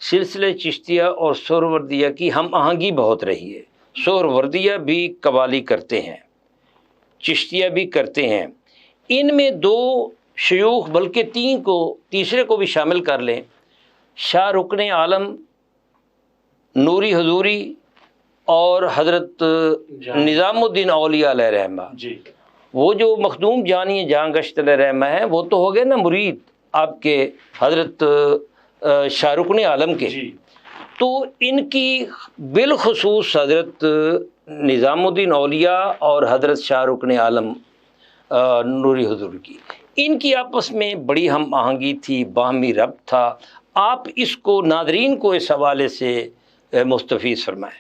سلسلہ چشتیہ اور سہروردیہ کی ہم آہنگی بہت رہی ہے. سہروردیہ بھی قوالی کرتے ہیں، چشتیہ بھی کرتے ہیں. ان میں دو شیوخ بلکہ تیسرے کو بھی شامل کر لیں، شاہ رکن عالم نوری حضوری اور حضرت نظام الدین اولیاء علیہ رحمہ. وہ جو مخدوم جانی جہاں گشت علیہ رحمہ ہیں وہ تو ہو گئے نا مرید آپ کے حضرت شاہ رکن عالم کے. تو ان کی بالخصوص حضرت نظام الدین اولیاء اور حضرت شاہ رکن عالم نوری حضور کی، ان کی آپس میں بڑی ہم آہنگی تھی، باہمی ربط تھا. آپ اس کو ناظرین کو اس حوالے سے مستفیض فرمائیں.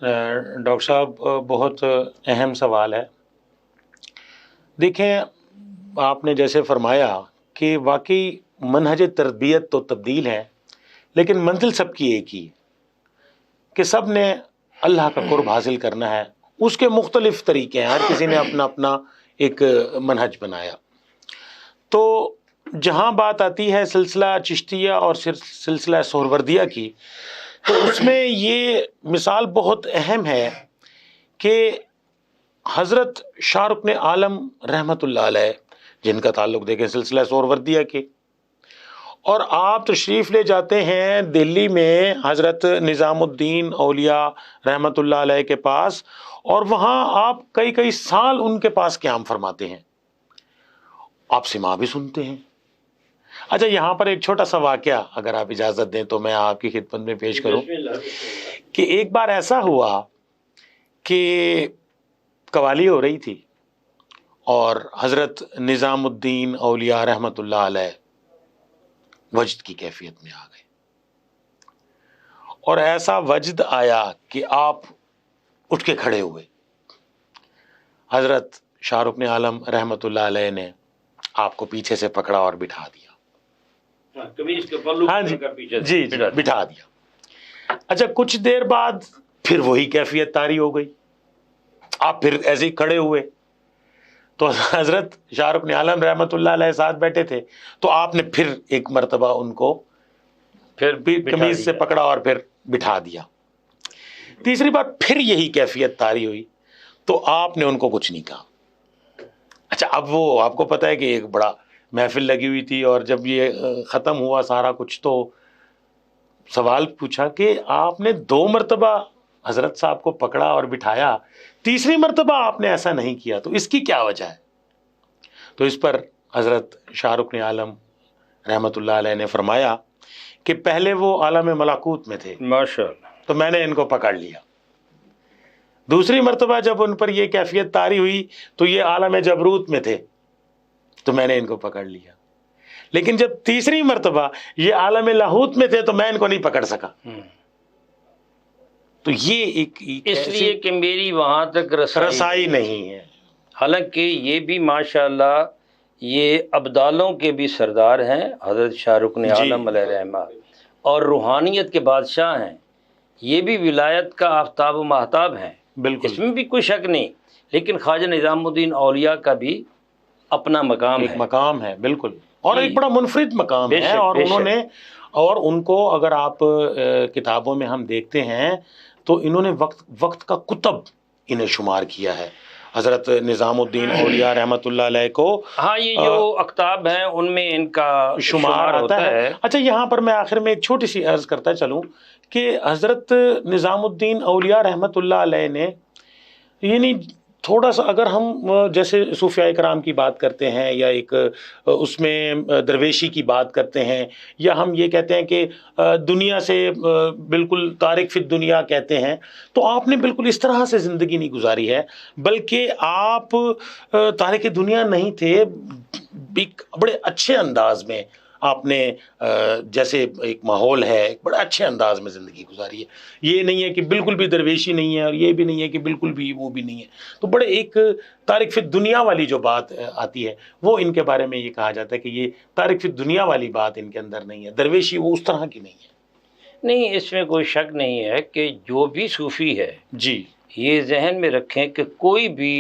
ڈاکٹر صاحب بہت اہم سوال ہے. دیکھیں آپ نے جیسے فرمایا کہ واقعی منہج تربیت تو تبدیل ہے لیکن منزل سب کی ایک ہی ہے کہ سب نے اللہ کا قرب حاصل کرنا ہے. اس کے مختلف طریقے ہیں، ہر کسی نے اپنا اپنا ایک منہج بنایا. تو جہاں بات آتی ہے سلسلہ چشتیہ اور سلسلہ سہروردیہ کی، تو اس میں یہ مثال بہت اہم ہے کہ حضرت شاہ رکن عالم رحمۃ اللہ علیہ جن کا تعلق دیکھیں سلسلہ سہروردیہ کے، اور آپ تشریف لے جاتے ہیں دہلی میں حضرت نظام الدین اولیاء رحمۃ اللہ علیہ کے پاس، اور وہاں آپ کئی سال ان کے پاس قیام فرماتے ہیں، آپ سما بھی سنتے ہیں. اچھا یہاں پر ایک چھوٹا سا واقعہ اگر آپ اجازت دیں تو میں آپ کی خدمت میں پیش کروں کہ ایک بار ایسا ہوا کہ قوالی ہو رہی تھی اور حضرت نظام الدین اولیاء رحمۃ اللہ علیہ وجد کی کیفیت میں آ گئے، اور ایسا وجد آیا کہ آپ اٹھ کے کھڑے ہوئے. حضرت شاہ رکن عالم رحمۃ اللہ علیہ نے آپ کو پیچھے سے پکڑا اور بٹھا دیا. ہاں جی بٹھا دیا. اچھا کچھ دیر بعد پھر وہی کیفیت طاری ہو گئی، آپ پھر ایسے ہی کھڑے ہوئے. تو حضرت شاہ رکن عالم رحمۃ اللہ علیہ ساتھ بیٹھے تھے، تو آپ نے پھر ایک مرتبہ ان کو پھر قمیض سے پکڑا اور پھر بٹھا دیا. تیسری بار پھر یہی کیفیت طاری ہوئی تو آپ نے ان کو کچھ نہیں کہا. اچھا اب وہ آپ کو پتہ ہے کہ ایک بڑا محفل لگی ہوئی تھی، اور جب یہ ختم ہوا سارا کچھ تو سوال پوچھا کہ آپ نے 2 مرتبہ حضرت صاحب کو پکڑا اور بٹھایا، تیسری مرتبہ آپ نے ایسا نہیں کیا، تو اس کی کیا وجہ ہے؟ تو اس پر حضرت شاہ رکن عالم رحمۃ اللہ علیہ نے فرمایا کہ پہلے وہ عالم ملکوت میں تھے ماشاءاللہ، تو میں نے ان کو پکڑ لیا. دوسری مرتبہ جب ان پر یہ کیفیت طاری ہوئی تو یہ عالم جبروت میں تھے تو میں نے ان کو پکڑ لیا. لیکن جب تیسری مرتبہ یہ عالم لاہوت میں تھے تو میں ان کو نہیں پکڑ سکا. تو یہ ایک اس لیے کہ میری وہاں تک رسائی نہیں ہے. حالانکہ یہ بھی ماشاءاللہ یہ ابدالوں کے بھی سردار ہیں حضرت شاہ رکن عالم علیہ رحمہ، اور روحانیت کے بادشاہ ہیں. یہ بھی ولایت کا آفتاب و مہتاب ہیں، بالکل اس میں بھی کوئی شک نہیں. لیکن خواجہ نظام الدین اولیاء کا بھی اپنا مقام ایک مقام ہے، بالکل، اور ایک بڑا منفرد مقام ہے. اور انہوں نے اور ان کو اگر آپ کتابوں میں ہم دیکھتے ہیں تو انہوں نے وقت کا کتب انہیں شمار کیا ہے. حضرت نظام الدین اولیاء رحمۃ اللہ علیہ کو ہاں یہ جو اکتاب ہیں ان میں ان کا شمار آتا ہے. اچھا یہاں پر میں آخر میں ایک چھوٹی سی عرض کرتا چلوں کہ حضرت نظام الدین اولیاء رحمۃ اللہ علیہ نے یعنی تھوڑا سا اگر ہم جیسے صوفیاء کرام کی بات کرتے ہیں یا ایک اس میں درویشی کی بات کرتے ہیں، یا ہم یہ کہتے ہیں کہ دنیا سے بالکل تارک فی الدنیا کہتے ہیں، تو آپ نے بالکل اس طرح سے زندگی نہیں گزاری ہے، بلکہ آپ تارک دنیا نہیں تھے. ایک بڑے اچھے انداز میں آپ نے جیسے ایک ماحول ہے، ایک بڑا اچھے انداز میں زندگی گزاری ہے. یہ نہیں ہے کہ بالکل بھی درویشی نہیں ہے اور یہ بھی نہیں ہے کہ بالکل بھی وہ بھی نہیں ہے. تو بڑے ایک طارق فی دنیا والی جو بات آتی ہے وہ ان کے بارے میں یہ کہا جاتا ہے کہ یہ طارق فی دنیا والی بات ان کے اندر نہیں ہے، درویشی وہ اس طرح کی نہیں ہے. نہیں، اس میں کوئی شک نہیں ہے کہ جو بھی صوفی ہے جی یہ ذہن میں رکھیں کہ کوئی بھی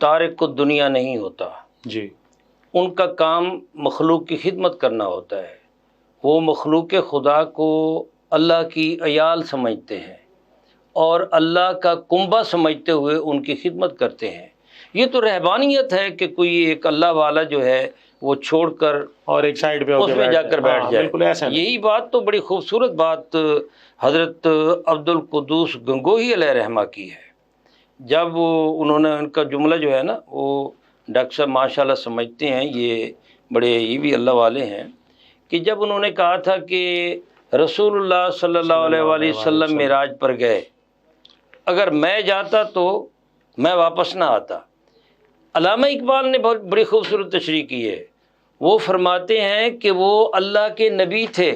طارق کو دنیا نہیں ہوتا. جی ان کا کام مخلوق کی خدمت کرنا ہوتا ہے. وہ مخلوق خدا کو اللہ کی عیال سمجھتے ہیں اور اللہ کا کنبہ سمجھتے ہوئے ان کی خدمت کرتے ہیں. یہ تو رہبانیت ہے کہ کوئی ایک اللہ والا جو ہے وہ چھوڑ کر اور ایک سائڈ پہ اس میں جا کر بیٹھ جائے. بالکل ایسا نہیں. یہی بات تو بڑی خوبصورت بات حضرت عبد القدوس گنگوہی علیہ رحمہ کی ہے. جب انہوں نے ان کا جملہ جو ہے نا وہ ڈاکٹر صاحب ماشاء اللہ سمجھتے ہیں، یہ بڑے یہ بھی اللہ والے ہیں، کہ جب انہوں نے کہا تھا کہ رسول اللہ صلی اللہ علیہ وآلہ وسلم معراج پر گئے، اگر میں جاتا تو میں واپس نہ آتا. علامہ اقبال نے بہت بڑی خوبصورت تشریح کی ہے. وہ فرماتے ہیں کہ وہ اللہ کے نبی تھے،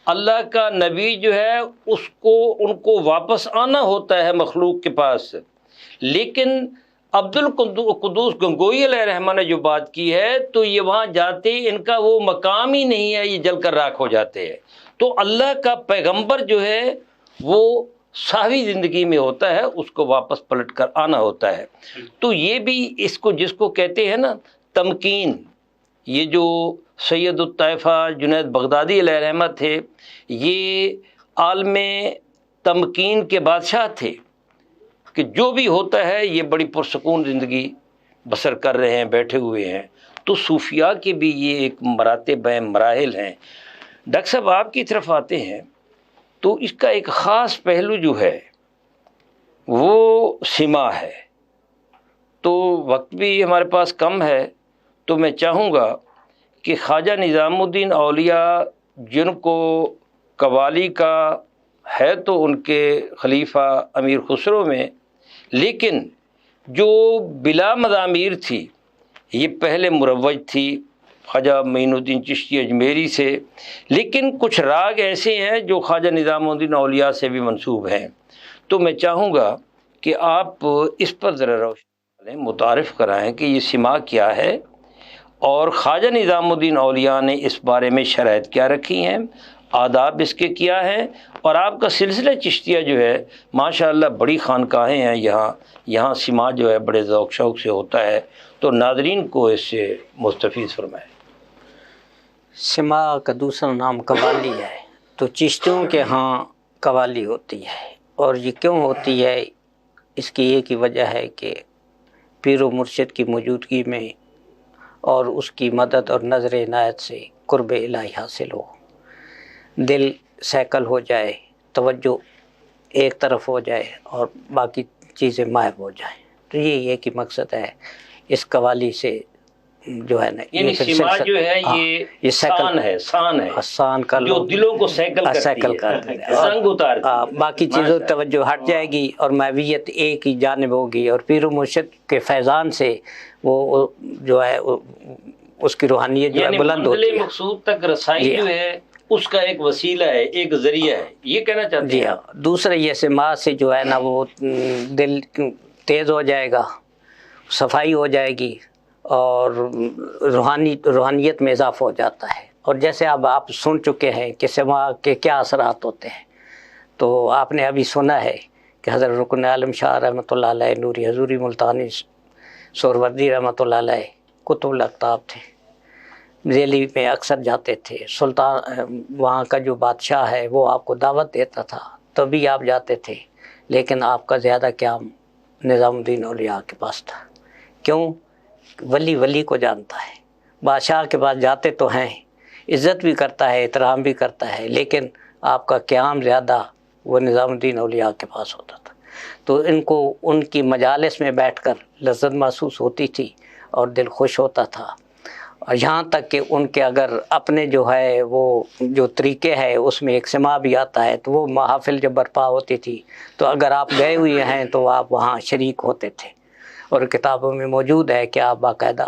اللہ کا نبی جو ہے ان کو واپس آنا ہوتا ہے مخلوق کے پاس. لیکن عبد القدوس گنگوہی علیہ رحمہ نے جو بات کی ہے تو یہ وہاں جاتے ان کا وہ مقام ہی نہیں ہے، یہ جل کر راکھ ہو جاتے ہیں. تو اللہ کا پیغمبر جو ہے وہ ساوی زندگی میں ہوتا ہے، اس کو واپس پلٹ کر آنا ہوتا ہے. تو یہ بھی اس کو جس کو کہتے ہیں نا تمکین، یہ جو سید الطائفہ جنید بغدادی علیہ رحمہ تھے، یہ عالم تمکین کے بادشاہ تھے کہ جو بھی ہوتا ہے یہ بڑی پرسکون زندگی بسر کر رہے ہیں، بیٹھے ہوئے ہیں. تو صوفیاء کے بھی یہ ایک مراتب ہیں، مراحل ہیں. ڈاکٹر صاحب آپ کی طرف آتے ہیں تو اس کا ایک خاص پہلو جو ہے وہ سما ہے. تو وقت بھی ہمارے پاس کم ہے، تو میں چاہوں گا کہ خواجہ نظام الدین اولیاء جن کو قوالی کا ہے تو ان کے خلیفہ امیر خسرو میں، لیکن جو بلا مضامیر تھی یہ پہلے مروج تھی خواجہ معین الدین چشتی اجمیری سے، لیکن کچھ راگ ایسے ہیں جو خواجہ نظام الدین اولیاء سے بھی منسوب ہیں. تو میں چاہوں گا کہ آپ اس پر ذرا روشنی ڈالیں، متعارف کرائیں کہ یہ سما کیا ہے اور خواجہ نظام الدین اولیاء نے اس بارے میں شرائط کیا رکھی ہیں، آداب اس کے کیا ہیں. اور آپ کا سلسلہ چشتیہ جو ہے ماشاءاللہ بڑی خانقاہیں ہیں یہاں سما جو ہے بڑے ذوق شوق سے ہوتا ہے. تو ناظرین کو اس سے مستفیض فرمائیں. سما کا دوسرا نام قوالی ہے. تو چشتیوں کے ہاں قوالی ہوتی ہے، اور یہ کیوں ہوتی ہے اس کی ایک ہی وجہ ہے کہ پیر و مرشد کی موجودگی میں اور اس کی مدد اور نظر عنایت سے قرب الہی حاصل ہو، دل سیکل ہو جائے، توجہ ایک طرف ہو جائے اور باقی چیزیں مائب ہو جائیں. تو یہ ایک ہی مقصد ہے اس قوالی سے جو ہے نا. یعنی سما جو ہے یہ شان ہے، شان کا جو دلوں کو سیکل کرتی ہے، زنگ اتارتی ہے. باقی چیزوں توجہ ہٹ جائے گی اور محویت ایک ہی جانب ہوگی، اور پیر و مرشد کے فیضان سے وہ جو ہے اس کی روحانیت جو ہے بلند ہوتی ہے. مقصود تک رسائی جو ہے اس کا ایک وسیلہ ہے، ایک ذریعہ ہے، یہ کہنا چاہتے ہیں. جی ہاں. دوسرا یہ سما سے جو ہے نا وہ دل تیز ہو جائے گا، صفائی ہو جائے گی اور روحانیت میں اضافہ ہو جاتا ہے. اور جیسے اب آپ سن چکے ہیں کہ سما کے کیا اثرات ہوتے ہیں، تو آپ نے ابھی سنا ہے کہ حضرت رکن عالم شاہ رحمۃ اللہ علیہ نوری حضوری ملتانی سہروردی رحمۃ اللہ علیہ کتب الاقطاب تھے، دہلی میں اکثر جاتے تھے. سلطان وہاں کا جو بادشاہ ہے وہ آپ کو دعوت دیتا تھا تبھی آپ جاتے تھے، لیکن آپ کا زیادہ قیام نظام الدین اولیاء کے پاس تھا. کیوں؟ ولی کو جانتا ہے. بادشاہ کے پاس جاتے تو ہیں، عزت بھی کرتا ہے، احترام بھی کرتا ہے، لیکن آپ کا قیام زیادہ وہ نظام الدین اولیاء کے پاس ہوتا تھا. تو ان کو ان کی مجالس میں بیٹھ کر لذت محسوس ہوتی تھی اور دل خوش ہوتا تھا. اور یہاں تک کہ ان کے اگر اپنے جو ہے وہ جو طریقے ہے اس میں ایک سما بھی آتا ہے، تو وہ محافل جب برپا ہوتی تھی تو اگر آپ گئے ہوئے ہیں تو آپ وہاں شریک ہوتے تھے. اور کتابوں میں موجود ہے کہ آپ باقاعدہ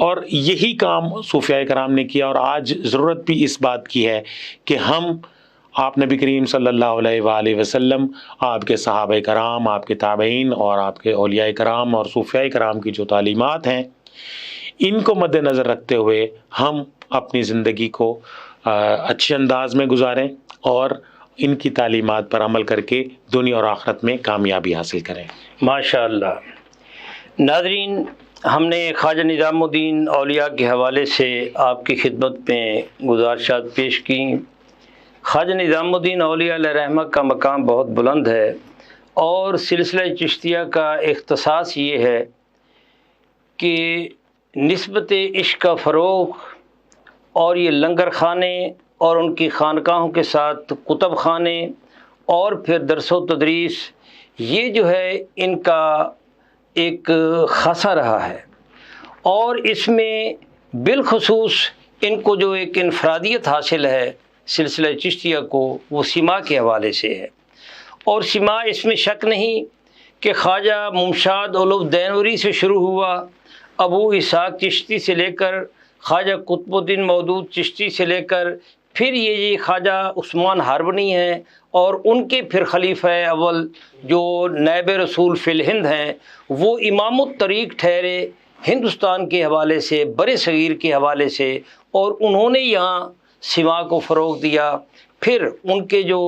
اور یہی کام صوفیاء کرام نے کیا، اور آج ضرورت بھی اس بات کی ہے کہ ہم آپ نبی کریم صلی اللہ علیہ وآلہ وسلم، آپ کے صحابہ کرام، آپ کے تابعین اور آپ کے اولیاء کرام اور صوفیاء کرام کی جو تعلیمات ہیں، ان کو مد نظر رکھتے ہوئے ہم اپنی زندگی کو اچھے انداز میں گزاریں اور ان کی تعلیمات پر عمل کر کے دنیا اور آخرت میں کامیابی حاصل کریں۔ ماشاء اللہ۔ ناظرین، ہم نے خواجہ نظام الدین اولیاء کے حوالے سے آپ کی خدمت میں گزارشات پیش کی۔ خواجہ نظام الدین اولیاء علیہ رحمہ کا مقام بہت بلند ہے، اور سلسلہ چشتیہ کا اختصاص یہ ہے کہ نسبت عشق کا فروغ اور یہ لنگر خانے اور ان کی خانقاہوں کے ساتھ کتب خانے اور پھر درس و تدریس، یہ جو ہے ان کا ایک خاصہ رہا ہے، اور اس میں بالخصوص ان کو جو ایک انفرادیت حاصل ہے سلسلہ چشتیہ کو، وہ سما کے حوالے سے ہے۔ اور سما، اس میں شک نہیں کہ خواجہ ممشاد اولو دینوری سے شروع ہوا، ابو اسحاق چشتی سے لے کر خواجہ قطب الدین مودود چشتی سے لے کر پھر یہ خواجہ عثمان ہارونی ہیں، اور ان کے پھر خلیفہ اول جو نائب رسول فی الہند ہیں، وہ امام الطریق ٹھہرے ہندوستان کے حوالے سے، بر صغیر کے حوالے سے، اور انہوں نے یہاں سما کو فروغ دیا۔ پھر ان کے جو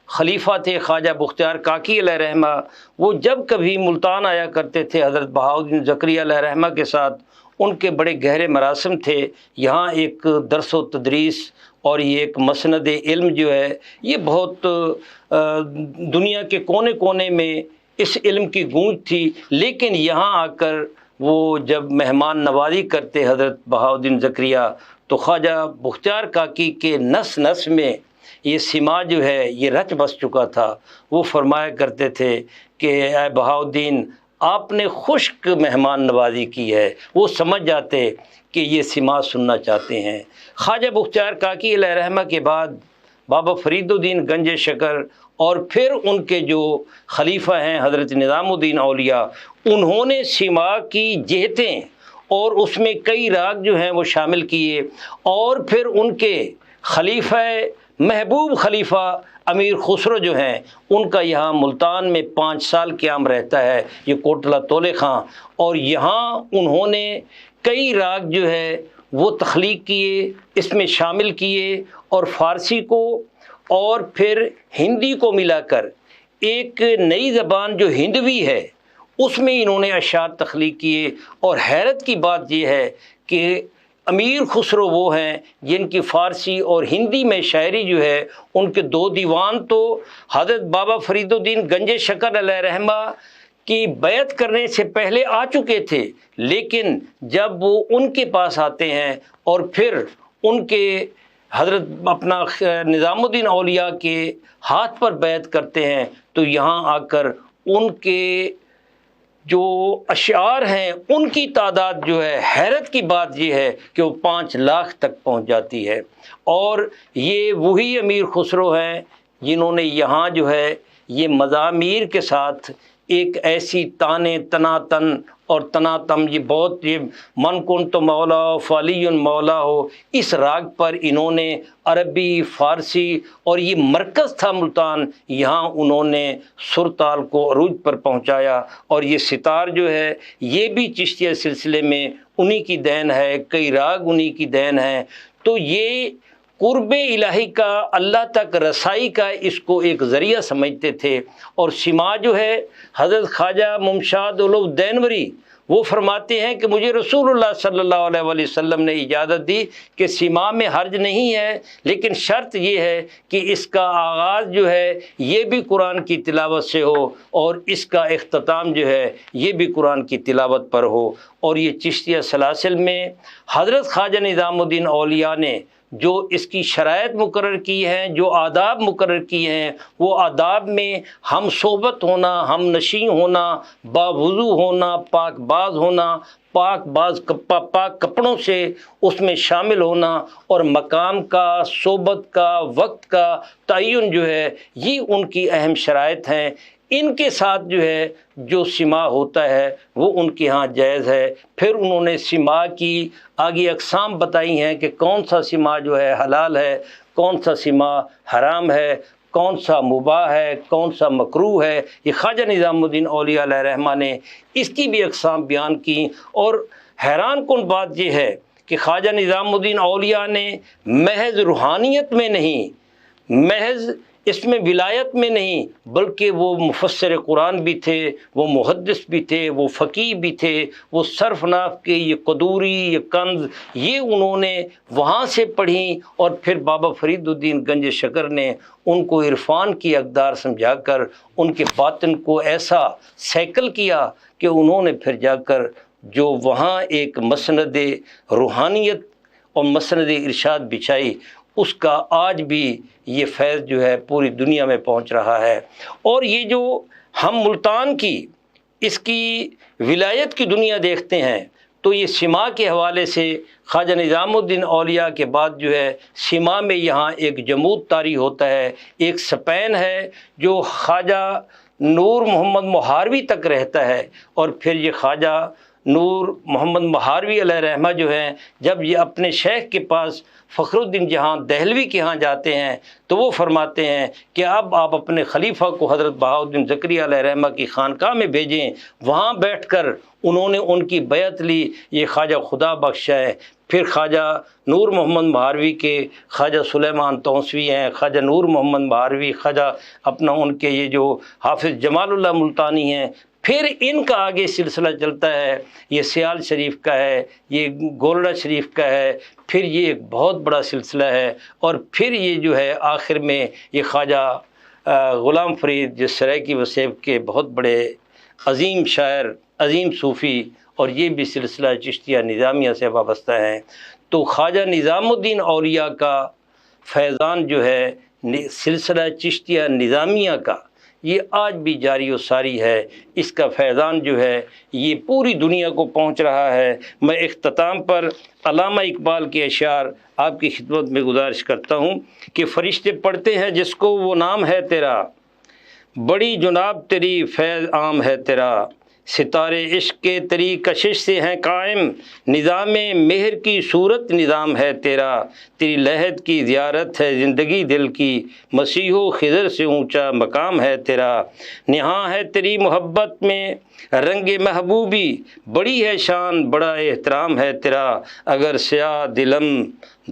خلیفہ تھے خواجہ بختیار کاکی علیہ رحمہ، وہ جب کبھی ملتان آیا کرتے تھے حضرت بہاؤالدین زکریا علیہ رحمہ کے ساتھ، ان کے بڑے گہرے مراسم تھے، یہاں ایک درس و تدریس اور یہ ایک مسند علم جو ہے، یہ بہت دنیا کے کونے کونے میں اس علم کی گونج تھی، لیکن یہاں آ کر وہ جب مہمان نوازی کرتے حضرت بہاؤالدین زکریا، تو خواجہ بختیار کاکی کے نس نس میں یہ سما جو ہے یہ رچ بس چکا تھا۔ وہ فرمایا کرتے تھے کہ اے بہاؤالدین، آپ نے خشک مہمان نوازی کی ہے، وہ سمجھ جاتے کہ یہ سما سننا چاہتے ہیں۔ خواجہ بختیار کاکی علیہ رحمہ کے بعد بابا فرید الدین گنج شکر اور پھر ان کے جو خلیفہ ہیں حضرت نظام الدین اولیاء، انہوں نے سما کی جہتیں اور اس میں کئی راگ جو ہیں وہ شامل کیے، اور پھر ان کے خلیفہ محبوب خلیفہ امیر خسرو جو ہیں، ان کا یہاں ملتان میں 5 سال قیام رہتا ہے، یہ کوٹلہ تولے خاں، اور یہاں انہوں نے کئی راگ جو ہے وہ تخلیق کیے، اس میں شامل کیے، اور فارسی کو اور پھر ہندی کو ملا کر ایک نئی زبان جو ہندوی ہے، اس میں انہوں نے اشعار تخلیق کیے۔ اور حیرت کی بات یہ ہے کہ امیر خسرو وہ ہیں جن کی فارسی اور ہندی میں شاعری جو ہے، ان کے 2 دیوان تو حضرت بابا فرید الدین گنج شکر علیہ رحمہ کی بیعت کرنے سے پہلے آ چکے تھے، لیکن جب وہ ان کے پاس آتے ہیں اور پھر ان کے حضرت اپنا نظام الدین اولیاء کے ہاتھ پر بیعت کرتے ہیں، تو یہاں آ کر ان کے جو اشعار ہیں ان کی تعداد جو ہے، حیرت کی بات یہ ہے کہ وہ 5 لاکھ تک پہنچ جاتی ہے۔ اور یہ وہی امیر خسرو ہیں جنہوں نے یہاں جو ہے یہ مزامیر کے ساتھ ایک ایسی تانے تناتن اور تناتم، یہ بہت یہ من کن تو مولا فعلی مولا ہو، اس راگ پر انہوں نے عربی، فارسی، اور یہ مرکز تھا ملتان، یہاں انہوں نے سرتال کو عروج پر پہنچایا۔ اور یہ ستار جو ہے یہ بھی چشتیہ سلسلے میں انہی کی دین ہے، کئی راگ انہی کی دین ہے۔ تو یہ قرب الہی کا، اللہ تک رسائی کا اس کو ایک ذریعہ سمجھتے تھے۔ اور سما جو ہے، حضرت خواجہ ممشاد اولو دینوری وہ فرماتے ہیں کہ مجھے رسول اللہ صلی اللہ علیہ وآلہ وسلم نے اجازت دی کہ سما میں حرج نہیں ہے، لیکن شرط یہ ہے کہ اس کا آغاز جو ہے یہ بھی قرآن کی تلاوت سے ہو، اور اس کا اختتام جو ہے یہ بھی قرآن کی تلاوت پر ہو۔ اور یہ چشتیہ سلاسل میں حضرت خواجہ نظام الدین اولیاء نے جو اس کی شرائط مقرر کی ہیں، جو آداب مقرر کیے ہیں، وہ آداب میں ہم صحبت ہونا، ہم نشیں ہونا، باوضو ہونا، پاک باز ہونا، پاک کپڑوں سے اس میں شامل ہونا، اور مقام کا، صحبت کا، وقت کا تعین جو ہے، یہ ان کی اہم شرائط ہیں۔ ان کے ساتھ جو ہے جو سما ہوتا ہے وہ ان کے ہاں جائز ہے۔ پھر انہوں نے سما کی آگے اقسام بتائی ہیں کہ کون سا سما جو ہے حلال ہے، کون سا سما حرام ہے، کون سا مباح ہے، کون سا مکروہ ہے۔ یہ خواجہ نظام الدین اولیاء علیہ رحمہ نے اس کی بھی اقسام بیان کی۔ اور حیران کن بات یہ ہے کہ خواجہ نظام الدین اولیاء نے محض روحانیت میں نہیں، محض اس میں ولایت میں نہیں، بلکہ وہ مفسر قرآن بھی تھے، وہ محدث بھی تھے، وہ فقیہ بھی تھے، وہ صرف ناف کے یہ قدوری، یہ کنز، یہ انہوں نے وہاں سے پڑھی۔ اور پھر بابا فرید الدین گنج شکر نے ان کو عرفان کی اقدار سمجھا کر ان کے باطن کو ایسا سیکل کیا کہ انہوں نے پھر جا کر جو وہاں ایک مسند روحانیت اور مسند ارشاد بچھائی، اس کا آج بھی یہ فیض جو ہے پوری دنیا میں پہنچ رہا ہے۔ اور یہ جو ہم ملتان کی اس کی ولایت کی دنیا دیکھتے ہیں تو یہ سما کے حوالے سے خواجہ نظام الدین اولیاء کے بعد جو ہے سما میں یہاں ایک جمود طاری ہوتا ہے، ایک سپین ہے جو خواجہ نور محمد مہاروی تک رہتا ہے۔ اور پھر یہ خواجہ نور محمد مہاروی علیہ رحمہ جو ہیں جب یہ اپنے شیخ کے پاس فخر الدین جہاں دہلوی کے ہاں جاتے ہیں تو وہ فرماتے ہیں کہ اب آپ اپنے خلیفہ کو حضرت بہاؤالدین زکریا علیہ رحمہ کی خانقاہ میں بھیجیں، وہاں بیٹھ کر انہوں نے ان کی بیعت لی۔ یہ خواجہ خدا بخش ہے۔ پھر خواجہ نور محمد مہاروی کے خواجہ سلیمان توسوی ہیں، خواجہ نور محمد مہاروی، خواجہ اپنا ان کے یہ جو حافظ جمال اللہ ملتانی ہیں، پھر ان کا آگے سلسلہ چلتا ہے، یہ سیال شریف کا ہے، یہ گولڑا شریف کا ہے، پھر یہ ایک بہت بڑا سلسلہ ہے۔ اور پھر یہ جو ہے آخر میں یہ خواجہ غلام فرید جو سرائکی وسیب کے بہت بڑے عظیم شاعر، عظیم صوفی، اور یہ بھی سلسلہ چشتیہ نظامیہ سے وابستہ ہیں۔ تو خواجہ نظام الدین اولیاء کا فیضان جو ہے سلسلہ چشتیہ نظامیہ کا، یہ آج بھی جاری و ساری ہے۔ اس کا فیضان جو ہے یہ پوری دنیا کو پہنچ رہا ہے۔ میں اختتام پر علامہ اقبال کے اشعار آپ کی خدمت میں گزارش کرتا ہوں کہ فرشتے پڑھتے ہیں جس کو وہ نام ہے تیرا، بڑی جناب تیری فیض عام ہے تیرا، ستارے عشق کے تری کشش سے ہیں قائم، نظام مہر کی صورت نظام ہے تیرا، تیری لحد کی زیارت ہے زندگی دل کی، مسیح و خضر سے اونچا مقام ہے تیرا، نہاں ہے تیری محبت میں رنگ محبوبی، بڑی ہے شان بڑا احترام ہے تیرا، اگر سیاہ دلم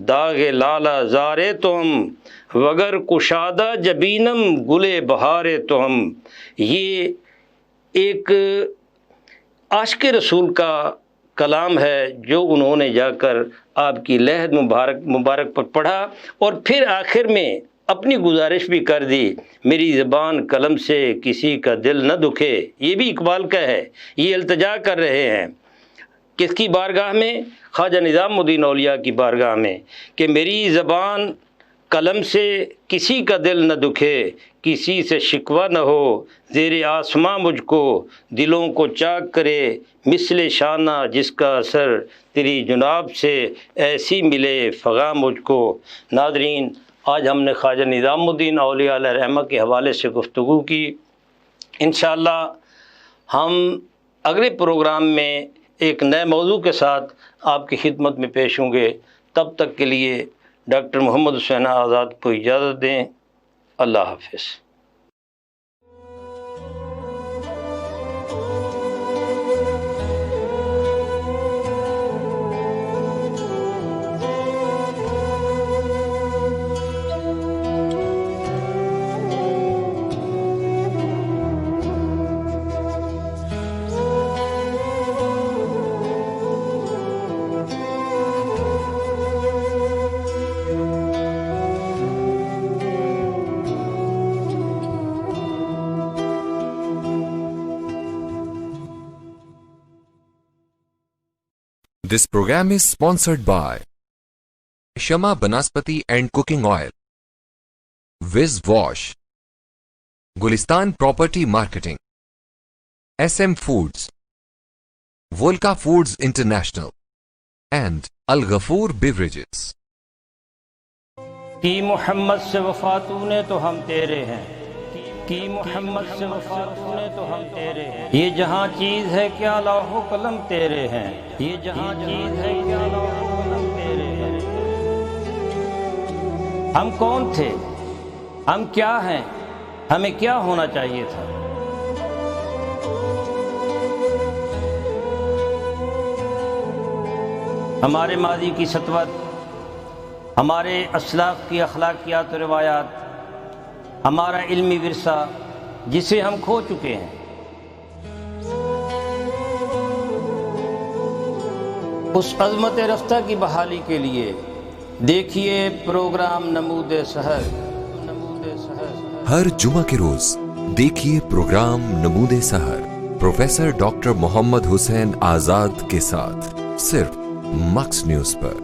داغ لالا زارے تو ہم، وگر کشادہ جبینم گلے بہارے تو ہم۔ یہ ایک عاشق رسول کا کلام ہے جو انہوں نے جا کر آپ کی لحد مبارک پر پڑھا، اور پھر آخر میں اپنی گزارش بھی کر دی، میری زبان قلم سے کسی کا دل نہ دکھے۔ یہ بھی اقبال کا ہے، یہ التجا کر رہے ہیں کس کی بارگاہ میں؟ خواجہ نظام الدین اولیاء کی بارگاہ میں، کہ میری زبان قلم سے کسی کا دل نہ دکھے، کسی سے شکوہ نہ ہو، زیر آسماں مجھ کو دلوں کو چاک کرے، مثل شانہ جس کا اثر تیری جناب سے ایسی ملے فغاں مجھ کو۔ ناظرین، آج ہم نے خواجہ نظام الدین اولیاء علیہ رحمہ کے حوالے سے گفتگو کی۔ انشاءاللہ ہم اگلے پروگرام میں ایک نئے موضوع کے ساتھ آپ کی خدمت میں پیش ہوں گے۔ تب تک کے لیے ڈاکٹر محمد حسین آزاد کو اجازت دیں۔ اللہ حافظ۔ This program is sponsored by Shama Banaspati and Cooking Oil, Viz Wash, Gulistan Property Marketing, SM Foods, Volca Foods International, and Al Ghafoor Beverages. کی محمد سے وفا تو نے تو ہم تیرے ہیں، کی محمد سے وفا تو نے تو ہم تیرے ہیں، یہ جہاں چیز ہے کیا لوح و قلم تیرے ہیں، یہ جہاں چیز ہے کیا لوح و قلم تیرے ہیں۔ ہم کون تھے، ہم کیا ہیں، ہمیں کیا ہونا چاہیے تھا؟ ہمارے ماضی کی سطوت، ہمارے اسلاف کی اخلاقیات و روایات، ہمارا علمی ورثہ جسے ہم کھو چکے ہیں، اس عظمت رفتہ کی بحالی کے لیے دیکھیے پروگرام نمود سحر۔ ہر جمعہ کے روز دیکھیے پروگرام نمود سحر پروفیسر ڈاکٹر محمد حسین آزاد کے ساتھ، صرف مکس نیوز پر۔